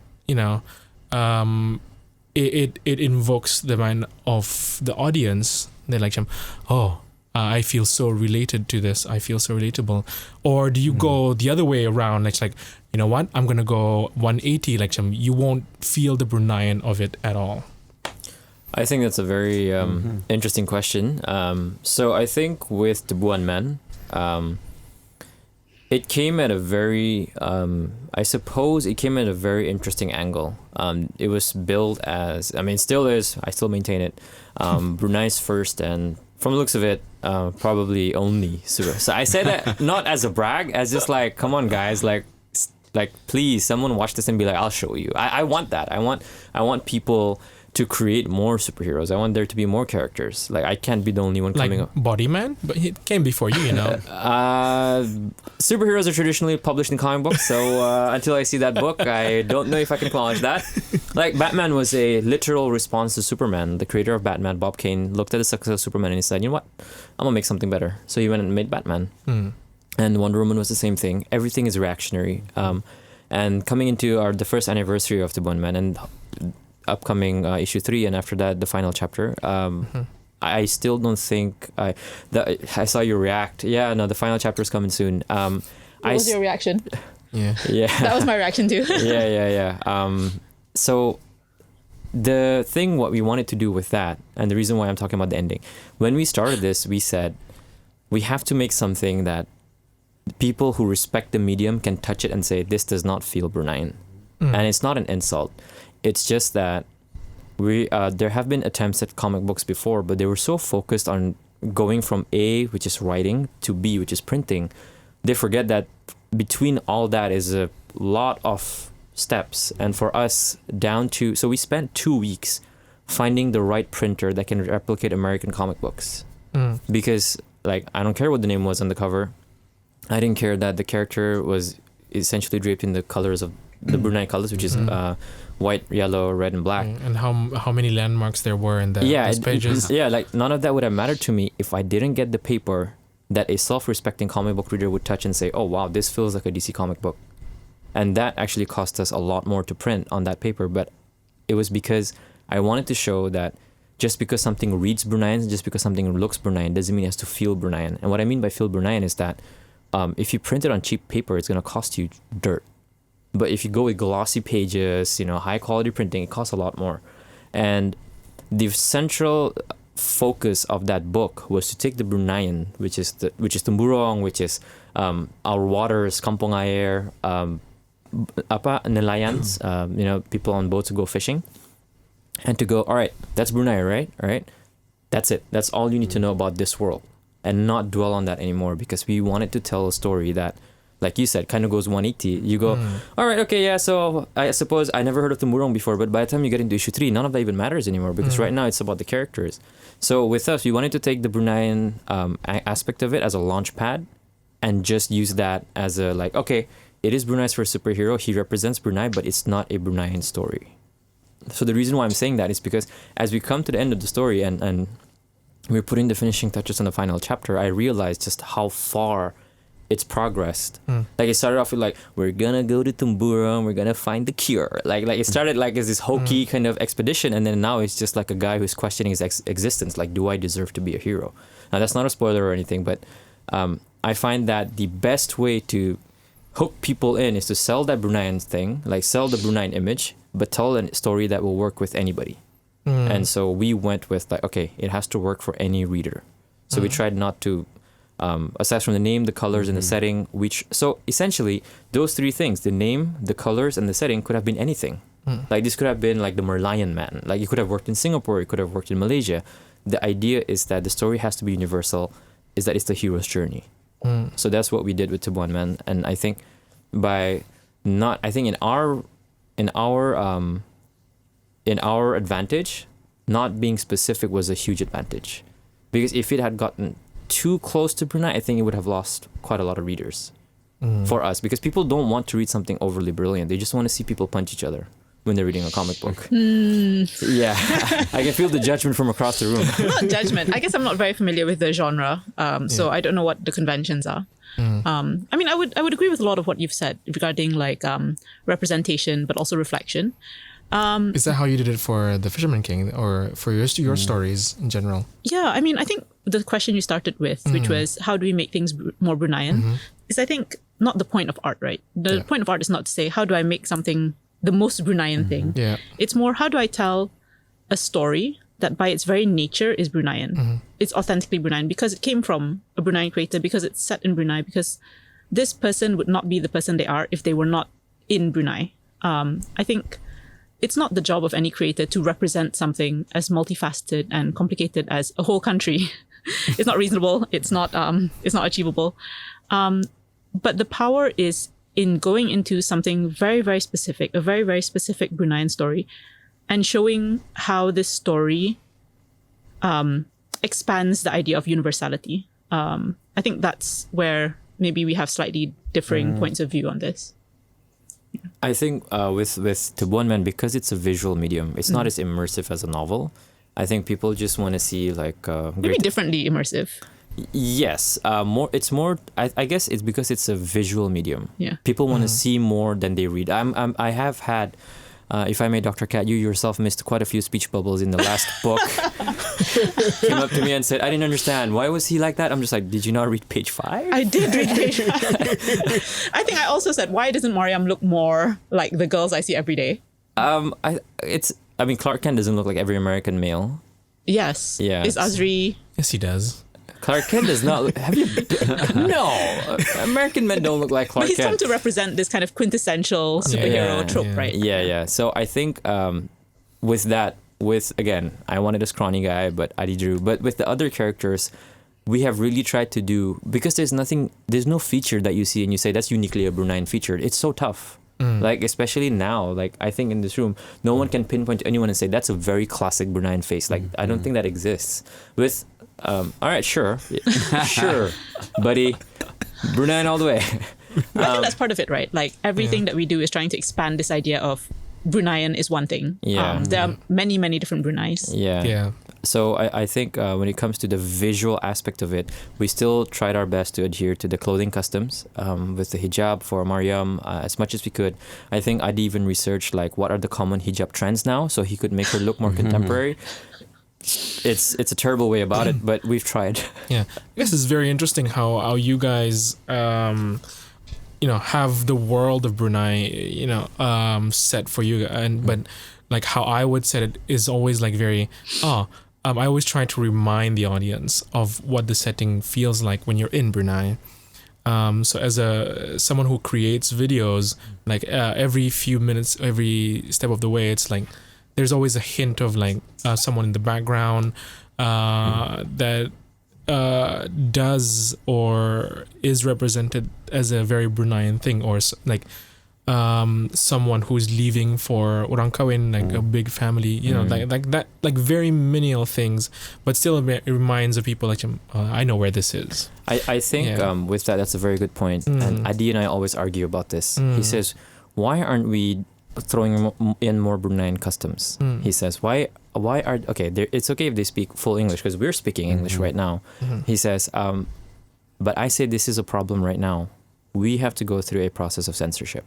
it invokes the mind of the audience. They're like, I feel so related to this. I feel so relatable. Or do you go the other way around? Like, you know what? I'm gonna go 180. Like, you won't feel the Bruneian of it at all. I think that's a very interesting question. So I think with Daud Men, it came at a very, I suppose it came at a very interesting angle. It was built as, still is, I still maintain it, Brunei's first and, from the looks of it, probably only super. So I say that not as a brag, as just like, come on guys, like please, someone watch this and be like, I'll show you. I want that. I want people to create more superheroes. I want there to be more characters. Like, I can't be the only one coming up. Body Man? But he came before you, Superheroes are traditionally published in comic books, so until I see that book, I don't know if I can acknowledge that. Like, Batman was a literal response to Superman. The creator of Batman, Bob Kane, looked at the success of Superman and he said, you know what? I'm gonna make something better. So he went and made Batman. And Wonder Woman was the same thing. Everything is reactionary. And coming into the first anniversary of Daud Men and upcoming issue 3, and after that the final chapter, I still don't think I saw you react. Yeah, no, the final chapter is coming soon. What was your reaction? Yeah That was my reaction too. yeah So the thing, what we wanted to do with that, and the reason why I'm talking about the ending, when we started this, we said we have to make something that people who respect the medium can touch it and say, this does not feel Bruneian. And it's not an insult. It's just that there have been attempts at comic books before, but they were so focused on going from A, which is writing, to B, which is printing. They forget that between all that is a lot of steps. And for us, so we spent 2 weeks finding the right printer that can replicate American comic books. Because, like, I don't care what the name was on the cover. I didn't care that the character was essentially draped in the colors of the Brunei colors, which is white, yellow, red, and black. And how many landmarks there were in those pages. Like, none of that would have mattered to me if I didn't get the paper that a self-respecting comic book reader would touch and say, oh wow, this feels like a DC comic book. And that actually cost us a lot more to print on that paper, but it was because I wanted to show that just because something reads Bruneian, just because something looks Bruneian, doesn't mean it has to feel Bruneian. And what I mean by feel Bruneian is that if you print it on cheap paper, it's going to cost you dirt. But if you go with glossy pages, high quality printing, it costs a lot more. And the central focus of that book was to take the Bruneian, which is Temburong, which is our waters, kampong air, nelayans, people on boats who go fishing, and to go, all right, that's Brunei, right? All right, that's it. That's all you need to know about this world, and not dwell on that anymore, because we wanted to tell a story that, like you said, kind of goes 180. You go, all right, okay, yeah, so I suppose I never heard of Temburong before, but by the time you get into issue 3, none of that even matters anymore, because right now it's about the characters. So with us, we wanted to take the Bruneian aspect of it as a launch pad and just use that as a, like, okay, it is Brunei's first superhero. He represents Brunei, but it's not a Bruneian story. So the reason why I'm saying that is because as we come to the end of the story and we're putting the finishing touches on the final chapter, I realized just how far it's progressed. Like, it started off with like, we're gonna go to Temburong, we're gonna find the cure. Like it started like as this hokey kind of expedition, and then now it's just like a guy who's questioning his existence. Like, do I deserve to be a hero? Now, that's not a spoiler or anything, but I find that the best way to hook people in is to sell that Bruneian thing, like sell the Bruneian image, but tell a story that will work with anybody. And so we went with like, okay, it has to work for any reader. So we tried not to, aside from the name, the colors, and the setting, so essentially those 3 things, the name, the colors, and the setting, could have been anything. Like, this could have been like the Merlion Man. Like, you could have worked in Singapore, you could have worked in Malaysia. The idea is that the story has to be universal, is that it's the hero's journey. So that's what we did with Daud Men. And I think in our advantage, not being specific was a huge advantage. Because if it had gotten too close to Brunei, I think it would have lost quite a lot of readers for us. Because people don't want to read something overly brilliant. They just want to see people punch each other when they're reading a comic book. Yeah, I can feel the judgment from across the room. Not judgment. I guess I'm not very familiar with the genre, so I don't know what the conventions are. I mean, I would agree with a lot of what you've said regarding like representation, but also reflection. Is that how you did it for The Fisherman King, or for your stories in general? Yeah, I mean, I think the question you started with, which was how do we make things more Bruneian, is I think not the point of art, right? The point of art is not to say how do I make something the most Bruneian thing. Yeah. It's more how do I tell a story that by its very nature is Bruneian. It's authentically Bruneian because it came from a Bruneian creator, because it's set in Brunei, because this person would not be the person they are if they were not in Brunei. I think it's not the job of any creator to represent something as multifaceted and complicated as a whole country. It's not reasonable. It's not achievable. But the power is in going into something very, very specific, a very, very specific Bruneian story, and showing how this story expands the idea of universality. I think that's where maybe we have slightly differing points of view on this. I think with Tubuan Men, because it's a visual medium, it's not as immersive as a novel. I think people just want to see like maybe differently immersive. Yes, it's more. I guess it's because it's a visual medium. Yeah, people want to see more than they read. I have had, if I may, Dr. Kat, you yourself missed quite a few speech bubbles in the last book. Came up to me and said, "I didn't understand. Why was he like that?" I'm just like, "Did you not read page 5?" I did read page 5. I think I also said, "Why doesn't Mariam look more like the girls I see every day?" I mean, Clark Kent doesn't look like every American male. Yes. Yeah. Is Azri? Yes, he does. Clark Kent does not. Have you? No, American men don't look like Clark But he's come Kent. to represent this kind of quintessential superhero trope, right? Yeah. So I think with that, again, I wanted a scrawny guy, but Adi drew. But with the other characters, we have really tried to do, because there's no feature that you see and you say that's uniquely a Bruneian feature. It's so tough. Like, especially now, like, I think in this room, no one can pinpoint to anyone and say that's a very classic Bruneian face. Like, I don't think that exists. With, all right, sure, buddy, Bruneian all the way. I think that's part of it, right? Like, everything that we do is trying to expand this idea of Bruneian is one thing. Yeah. There are many, many different Bruneis. Yeah. So I think when it comes to the visual aspect of it, we still tried our best to adhere to the clothing customs with the hijab for Mariam as much as we could. I think I'd even researched like what are the common hijab trends now, so he could make her look more contemporary. It's a terrible way about it, but we've tried. Yeah, I guess it's very interesting how you guys have the world of Brunei set for you, but like how I would set it is always like very I always try to remind the audience of what the setting feels like when you're in Brunei. So as someone who creates videos, like every few minutes, every step of the way, it's like there's always a hint of like someone in the background that does or is represented as a very Bruneian thing, or like someone who's leaving for orang kawin, like a big family, like that, like very menial things, but still it reminds the people like I know where this is. I think with that's a very good point. And Adi and I always argue about this. He says, why aren't we throwing in more Bruneian customs? He says, why are it's okay if they speak full English because we're speaking English right now. He says, but I say this is a problem right now. We have to go through a process of censorship.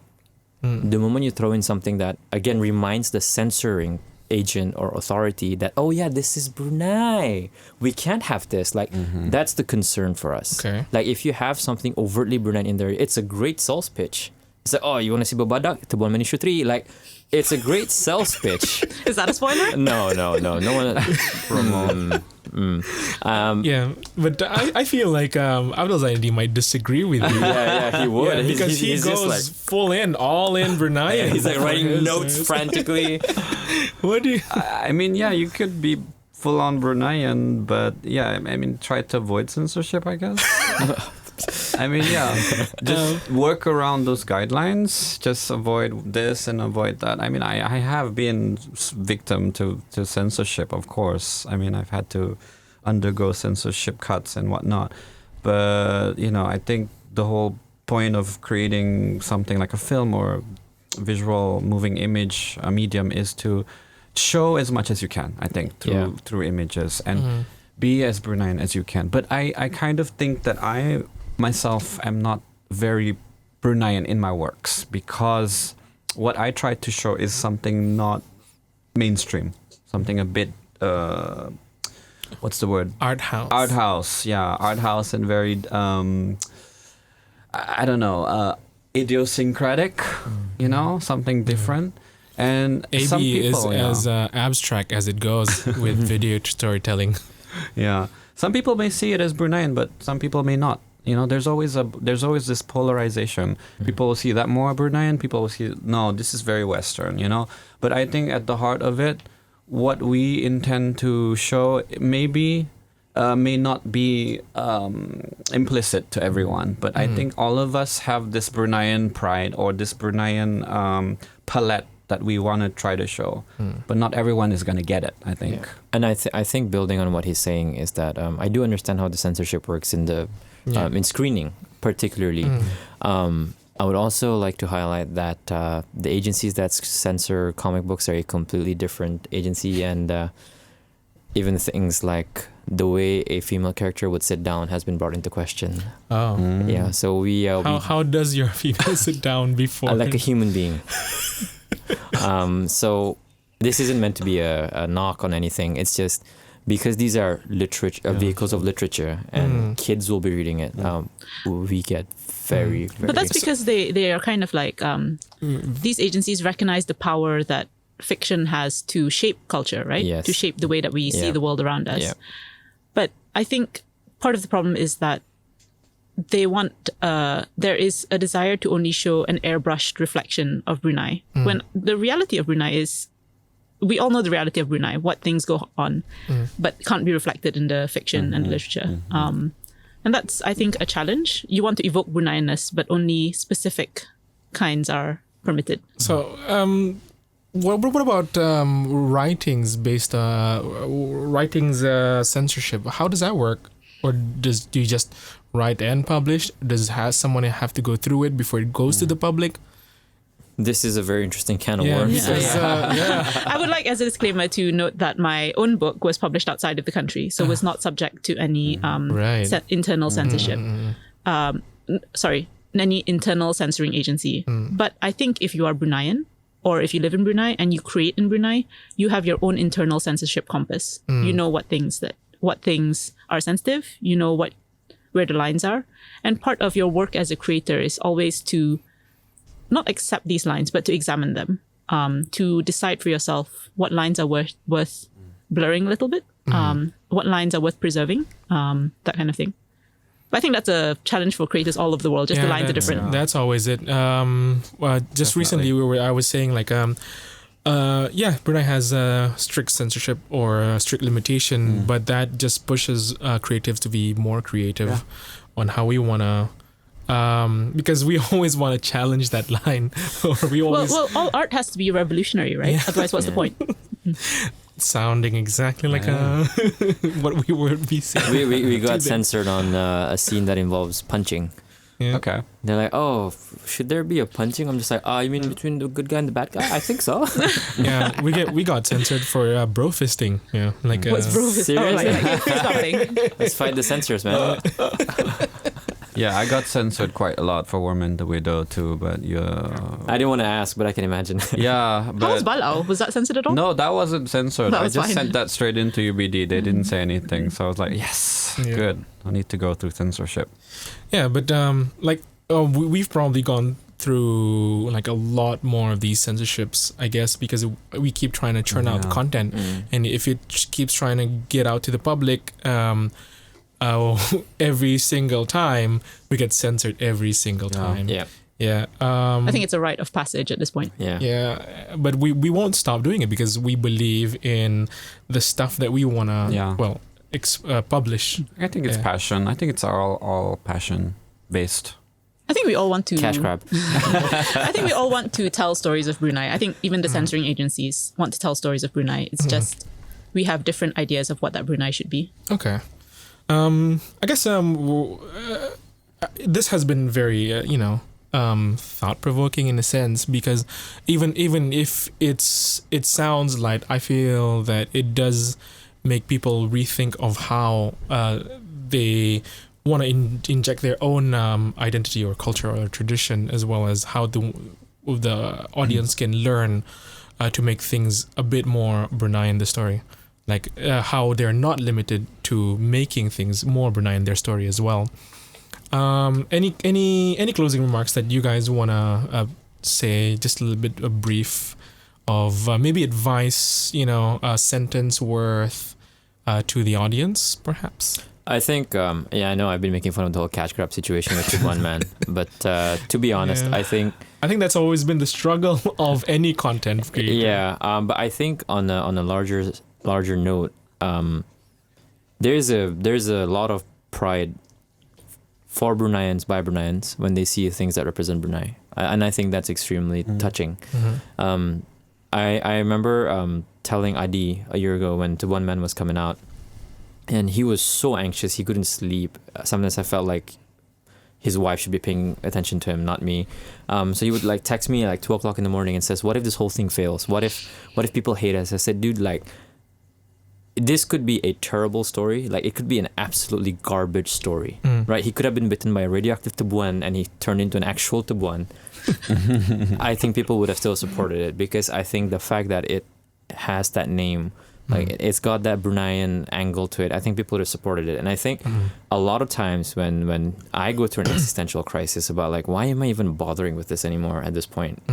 The moment you throw in something that again reminds the censoring agent or authority that this is Brunei, we can't have this, like that's the concern for us. Like if you have something overtly Bruneian in there, it's a great sales pitch. It's like, you want to see Babadak? Tubuan Men issue 3. Like, it's a great sales pitch. Is that a spoiler? No. No one. Yeah, but I feel like Abdulzanidi might disagree with you. Yeah, he would. Yeah, because he goes just like, full in, all in Bruneian. He's like writing notes frantically. What do you... I mean, you could be full on Bruneian, but try to avoid censorship, I guess. I mean, yeah, just work around those guidelines. Just avoid this and avoid that. I mean, I have been victim to censorship, of course. I mean, I've had to undergo censorship cuts and whatnot. But, I think the whole point of creating something like a film or visual moving image medium is to show as much as you can, I think, through images and be as Bruneian as you can. But I kind of think that I myself am not very Bruneian in my works, because what I try to show is something not mainstream, something a bit what's the word? Art house. Art house, yeah, art house, and very I don't know, idiosyncratic, something different. And AB some people, is as abstract as it goes with video storytelling. Yeah, some people may see it as Bruneian, but some people may not. There's always this polarization. People will see that more Bruneian. People will see, no, this is very Western. But I think at the heart of it, what we intend to show maybe may not be implicit to everyone. But I think all of us have this Bruneian pride or this Bruneian palette that we want to try to show, but not everyone is going to get it, I think. Yeah. And I think building on what he's saying is that I do understand how the censorship works in the in screening, particularly. I would also like to highlight that the agencies that censor comic books are a completely different agency, and even things like the way a female character would sit down has been brought into question. Oh. Yeah, so we... how does your female sit down before? Like a human being. So this isn't meant to be a knock on anything. It's just because these are vehicles of literature, and kids will be reading it. We get very, very... But that's because they are kind of like... these agencies recognize the power that fiction has to shape culture, right? Yes. To shape the way that we see the world around us. Yeah. But I think part of the problem is that they want, there is a desire to only show an airbrushed reflection of Brunei. When the reality of Brunei is, we all know the reality of Brunei, what things go on, but can't be reflected in the fiction and literature. And that's, I think, a challenge. You want to evoke Bruneianness, but only specific kinds are permitted. So, what about writings censorship? How does that work? Or do you just write and publish? Does someone have to go through it before it goes to the public? This is a very interesting can of worms. I would like, as a disclaimer, to note that my own book was published outside of the country, so was not subject to any internal censorship. Any internal censoring agency. But I think if you are Bruneian, or if you live in Brunei and you create in Brunei, you have your own internal censorship compass. You know what things are sensitive. You know where the lines are. And part of your work as a creator is always to not accept these lines, but to examine them, to decide for yourself what lines are worth blurring a little bit, what lines are worth preserving, that kind of thing. But I think that's a challenge for creators all over the world. Just the lines are different. That's always it. Just recently, I was saying like, Brunei has strict censorship or strict limitation, but that just pushes creatives to be more creative on how we want to. Because we always want to challenge that line. Well, all art has to be revolutionary, right? Otherwise, what's the point? Sounding exactly like what we would be saying. We got censored on a scene that involves punching. Yeah. Okay. They're like, oh, should there be a punching? I'm just like, you mean between the good guy and the bad guy? I think so. Yeah, we got censored for bro fisting. Yeah, like what's bro fisting? Let's fight the censors, man. Yeah, I got censored quite a lot for Woman the Widow too, but I didn't want to ask, but I can imagine. Yeah, but how was Balao? Was that censored at all? No, that wasn't censored. I just fine. sent that straight into UBD. They didn't say anything, so I was like, yes, good. I need to go through censorship. Yeah, but we've probably gone through like a lot more of these censorships, I guess, because we keep trying to churn out the content, and if it keeps trying to get out to the public, every single time we get censored every single time. Yeah. I think it's a rite of passage at this point. Yeah. But we won't stop doing it because we believe in the stuff that we wanna publish. I think it's passion. I think it's all passion based? I think we all want to Cash grab. I think we all want to tell stories of Brunei. I think even the censoring agencies want to tell stories of Brunei. It's just we have different ideas of what that Brunei should be. Okay. I guess this has been very thought-provoking in a sense, because even if it sounds light, I feel that it does make people rethink of how they want to inject their own identity or culture or tradition, as well as how the audience can learn to make things a bit more Brunei in the story, like how they're not limited to making things more Brunei in their story as well. Any closing remarks that you guys wanna say? Just a little bit of brief of maybe advice, a sentence worth to the audience, perhaps. I think, I know I've been making fun of the whole cash grab situation with One Man, but to be honest, I think that's always been the struggle of any content creator. Yeah, but I think on a larger note, there's a lot of pride for Bruneians by Bruneians when they see things that represent Brunei, and I think that's extremely touching. I remember telling Adi a year ago when One Man was coming out, and he was so anxious he couldn't sleep. Sometimes I felt like his wife should be paying attention to him, not me. So he would like text me at like 2:00 in the morning and says, "What if this whole thing fails? What if people hate us?" I said, "Dude, like, this could be a terrible story. Like, it could be an absolutely garbage story, right? He could have been bitten by a radioactive tabuan and he turned into an actual tabuan. I think people would have still supported it, because I think the fact that it has that name, like it's got that Bruneian angle to it, I think people would have supported it. And I think a lot of times when I go through an existential crisis about like, why am I even bothering with this anymore at this point?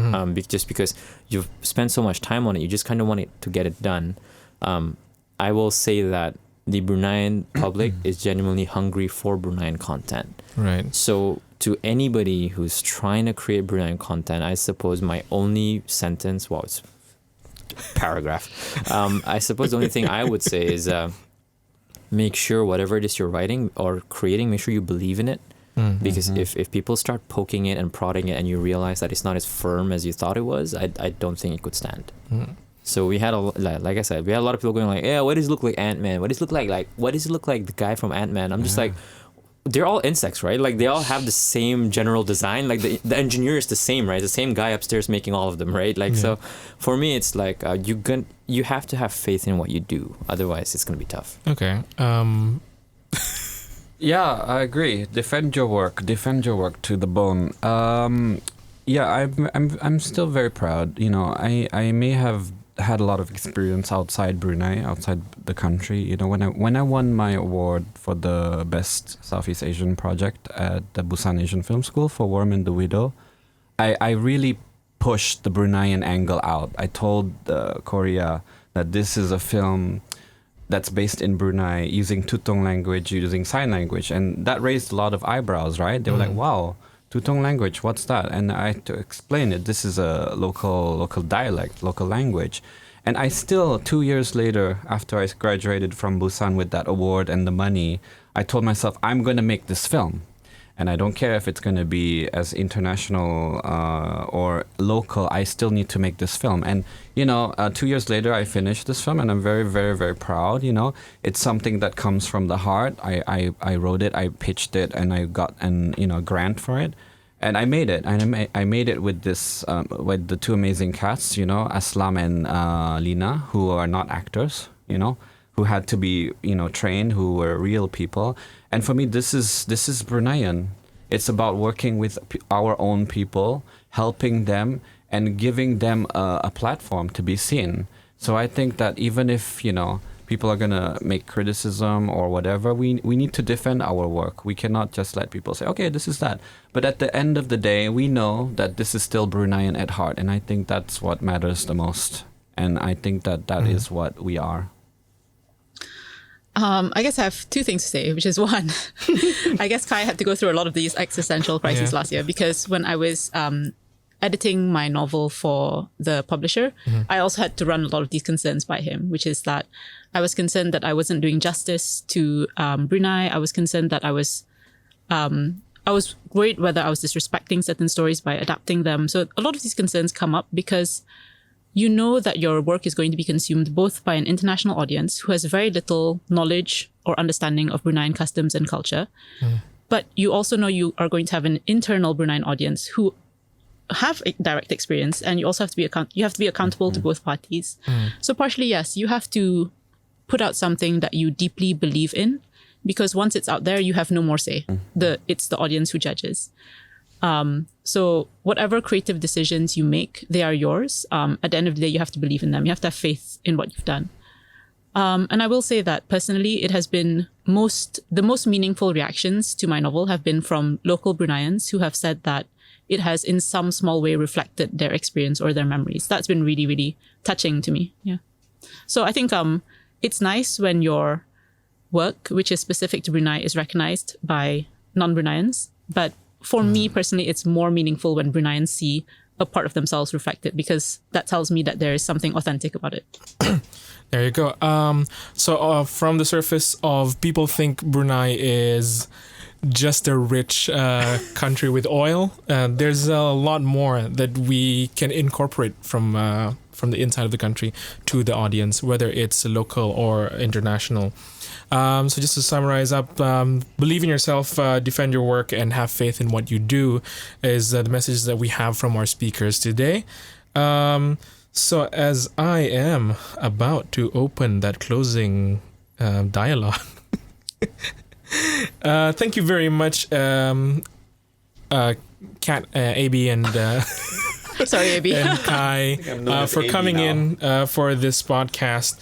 Just because you've spent so much time on it, you just kind of want it to get it done. I will say that the Bruneian public is genuinely hungry for Bruneian content. Right. So to anybody who's trying to create Bruneian content, I suppose my only sentence, well, it's paragraph. I suppose the only thing I would say is make sure whatever it is you're writing or creating, make sure you believe in it. Because if people start poking it and prodding it and you realize that it's not as firm as you thought it was, I don't think it could stand. So we had like I said, we had a lot of people going like, "Yeah, what does it look like Ant-Man? What does it look like what does it look like the guy from Ant-Man?" I'm just like, they're all insects, right? Like they all have the same general design. Like the engineer is the same, right? The same guy upstairs making all of them, right? Like so, for me, it's like you have to have faith in what you do. Otherwise, it's gonna be tough. Okay. Yeah, I agree. Defend your work to the bone. I'm still very proud. I may have had a lot of experience outside Brunei, outside the country. When I won my award for the best Southeast Asian project at the Busan Asian Film School for Worm and the Widow, I really pushed the Bruneian angle out. I told Korea that this is a film that's based in Brunei using Tutong language, using sign language, and that raised a lot of eyebrows, right? They were like, "Wow, Tutong language, what's that?" And I had to explain it. This is a local dialect, local language. And I still, 2 years later, after I graduated from Busan with that award and the money, I told myself, I'm going to make this film. And I don't care if it's going to be as international or local, I still need to make this film. And, 2 years later, I finished this film and I'm very, very, very proud. It's something that comes from the heart. I wrote it, I pitched it, and I got a grant for it. And I made it. And I made it with this, with the two amazing casts, Aslam and Lina, who are not actors, who had to be, trained, who were real people. And for me, this is Bruneian. It's about working with our own people, helping them, and giving them a platform to be seen. So I think that even if, people are going to make criticism or whatever, we need to defend our work. We cannot just let people say, okay, this is that. But at the end of the day, we know that this is still Bruneian at heart. And I think that's what matters the most. And I think that is what we are. I guess I have two things to say, which is one, I guess Khai had to go through a lot of these existential crises last year, because when I was editing my novel for the publisher, I also had to run a lot of these concerns by him, which is that I was concerned that I wasn't doing justice to Brunei. I was concerned that I was I was worried whether I was disrespecting certain stories by adapting them. So a lot of these concerns come up because you know that your work is going to be consumed both by an international audience who has very little knowledge or understanding of Bruneian customs and culture. But you also know you are going to have an internal Bruneian audience who have a direct experience, and you also have to be accountable to both parties. So partially, yes, you have to put out something that you deeply believe in, because once it's out there, you have no more say. It's the audience who judges. So whatever creative decisions you make, they are yours. At the end of the day, you have to believe in them. You have to have faith in what you've done. And I will say that personally, it has been the most meaningful reactions to my novel have been from local Bruneians who have said that it has in some small way reflected their experience or their memories. That's been really, really touching to me. Yeah. So I think it's nice when your work, which is specific to Brunei, is recognized by non-Bruneians. But for me personally, it's more meaningful when Bruneians see a part of themselves reflected, because that tells me that there is something authentic about it. There you go. So from the surface of, people think Brunei is just a rich country with oil. There's a lot more that we can incorporate from the inside of the country to the audience, whether it's local or international. So just to summarize up, believe in yourself, defend your work, and have faith in what you do is the message that we have from our speakers today. So as I am about to open that closing dialogue, thank you very much, Kat, AB, and sorry, AB, and Khai, for coming in for this podcast.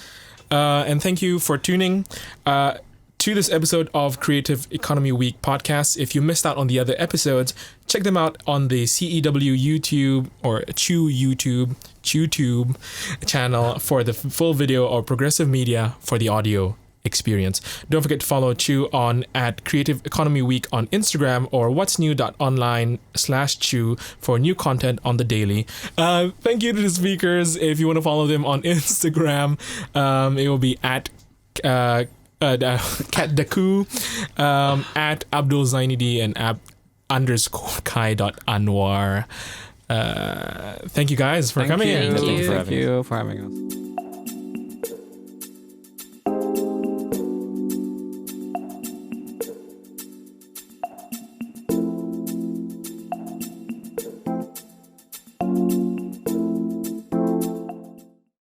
And thank you for tuning to this episode of Creative Economy Week podcast. If you missed out on the other episodes, check them out on the CEW YouTube or YouTube channel for the full video, or Progressive Media for the audio experience. Don't forget to follow Chew on at Creative Economy Week on Instagram, or whatsnew.online/Chew for new content on the daily. Thank you to the speakers. If you want to follow them on Instagram, it will be at Katdaku, at Abdulzanidi, and _Khai.Anwar. Thank you guys for coming in. Thank you for having us.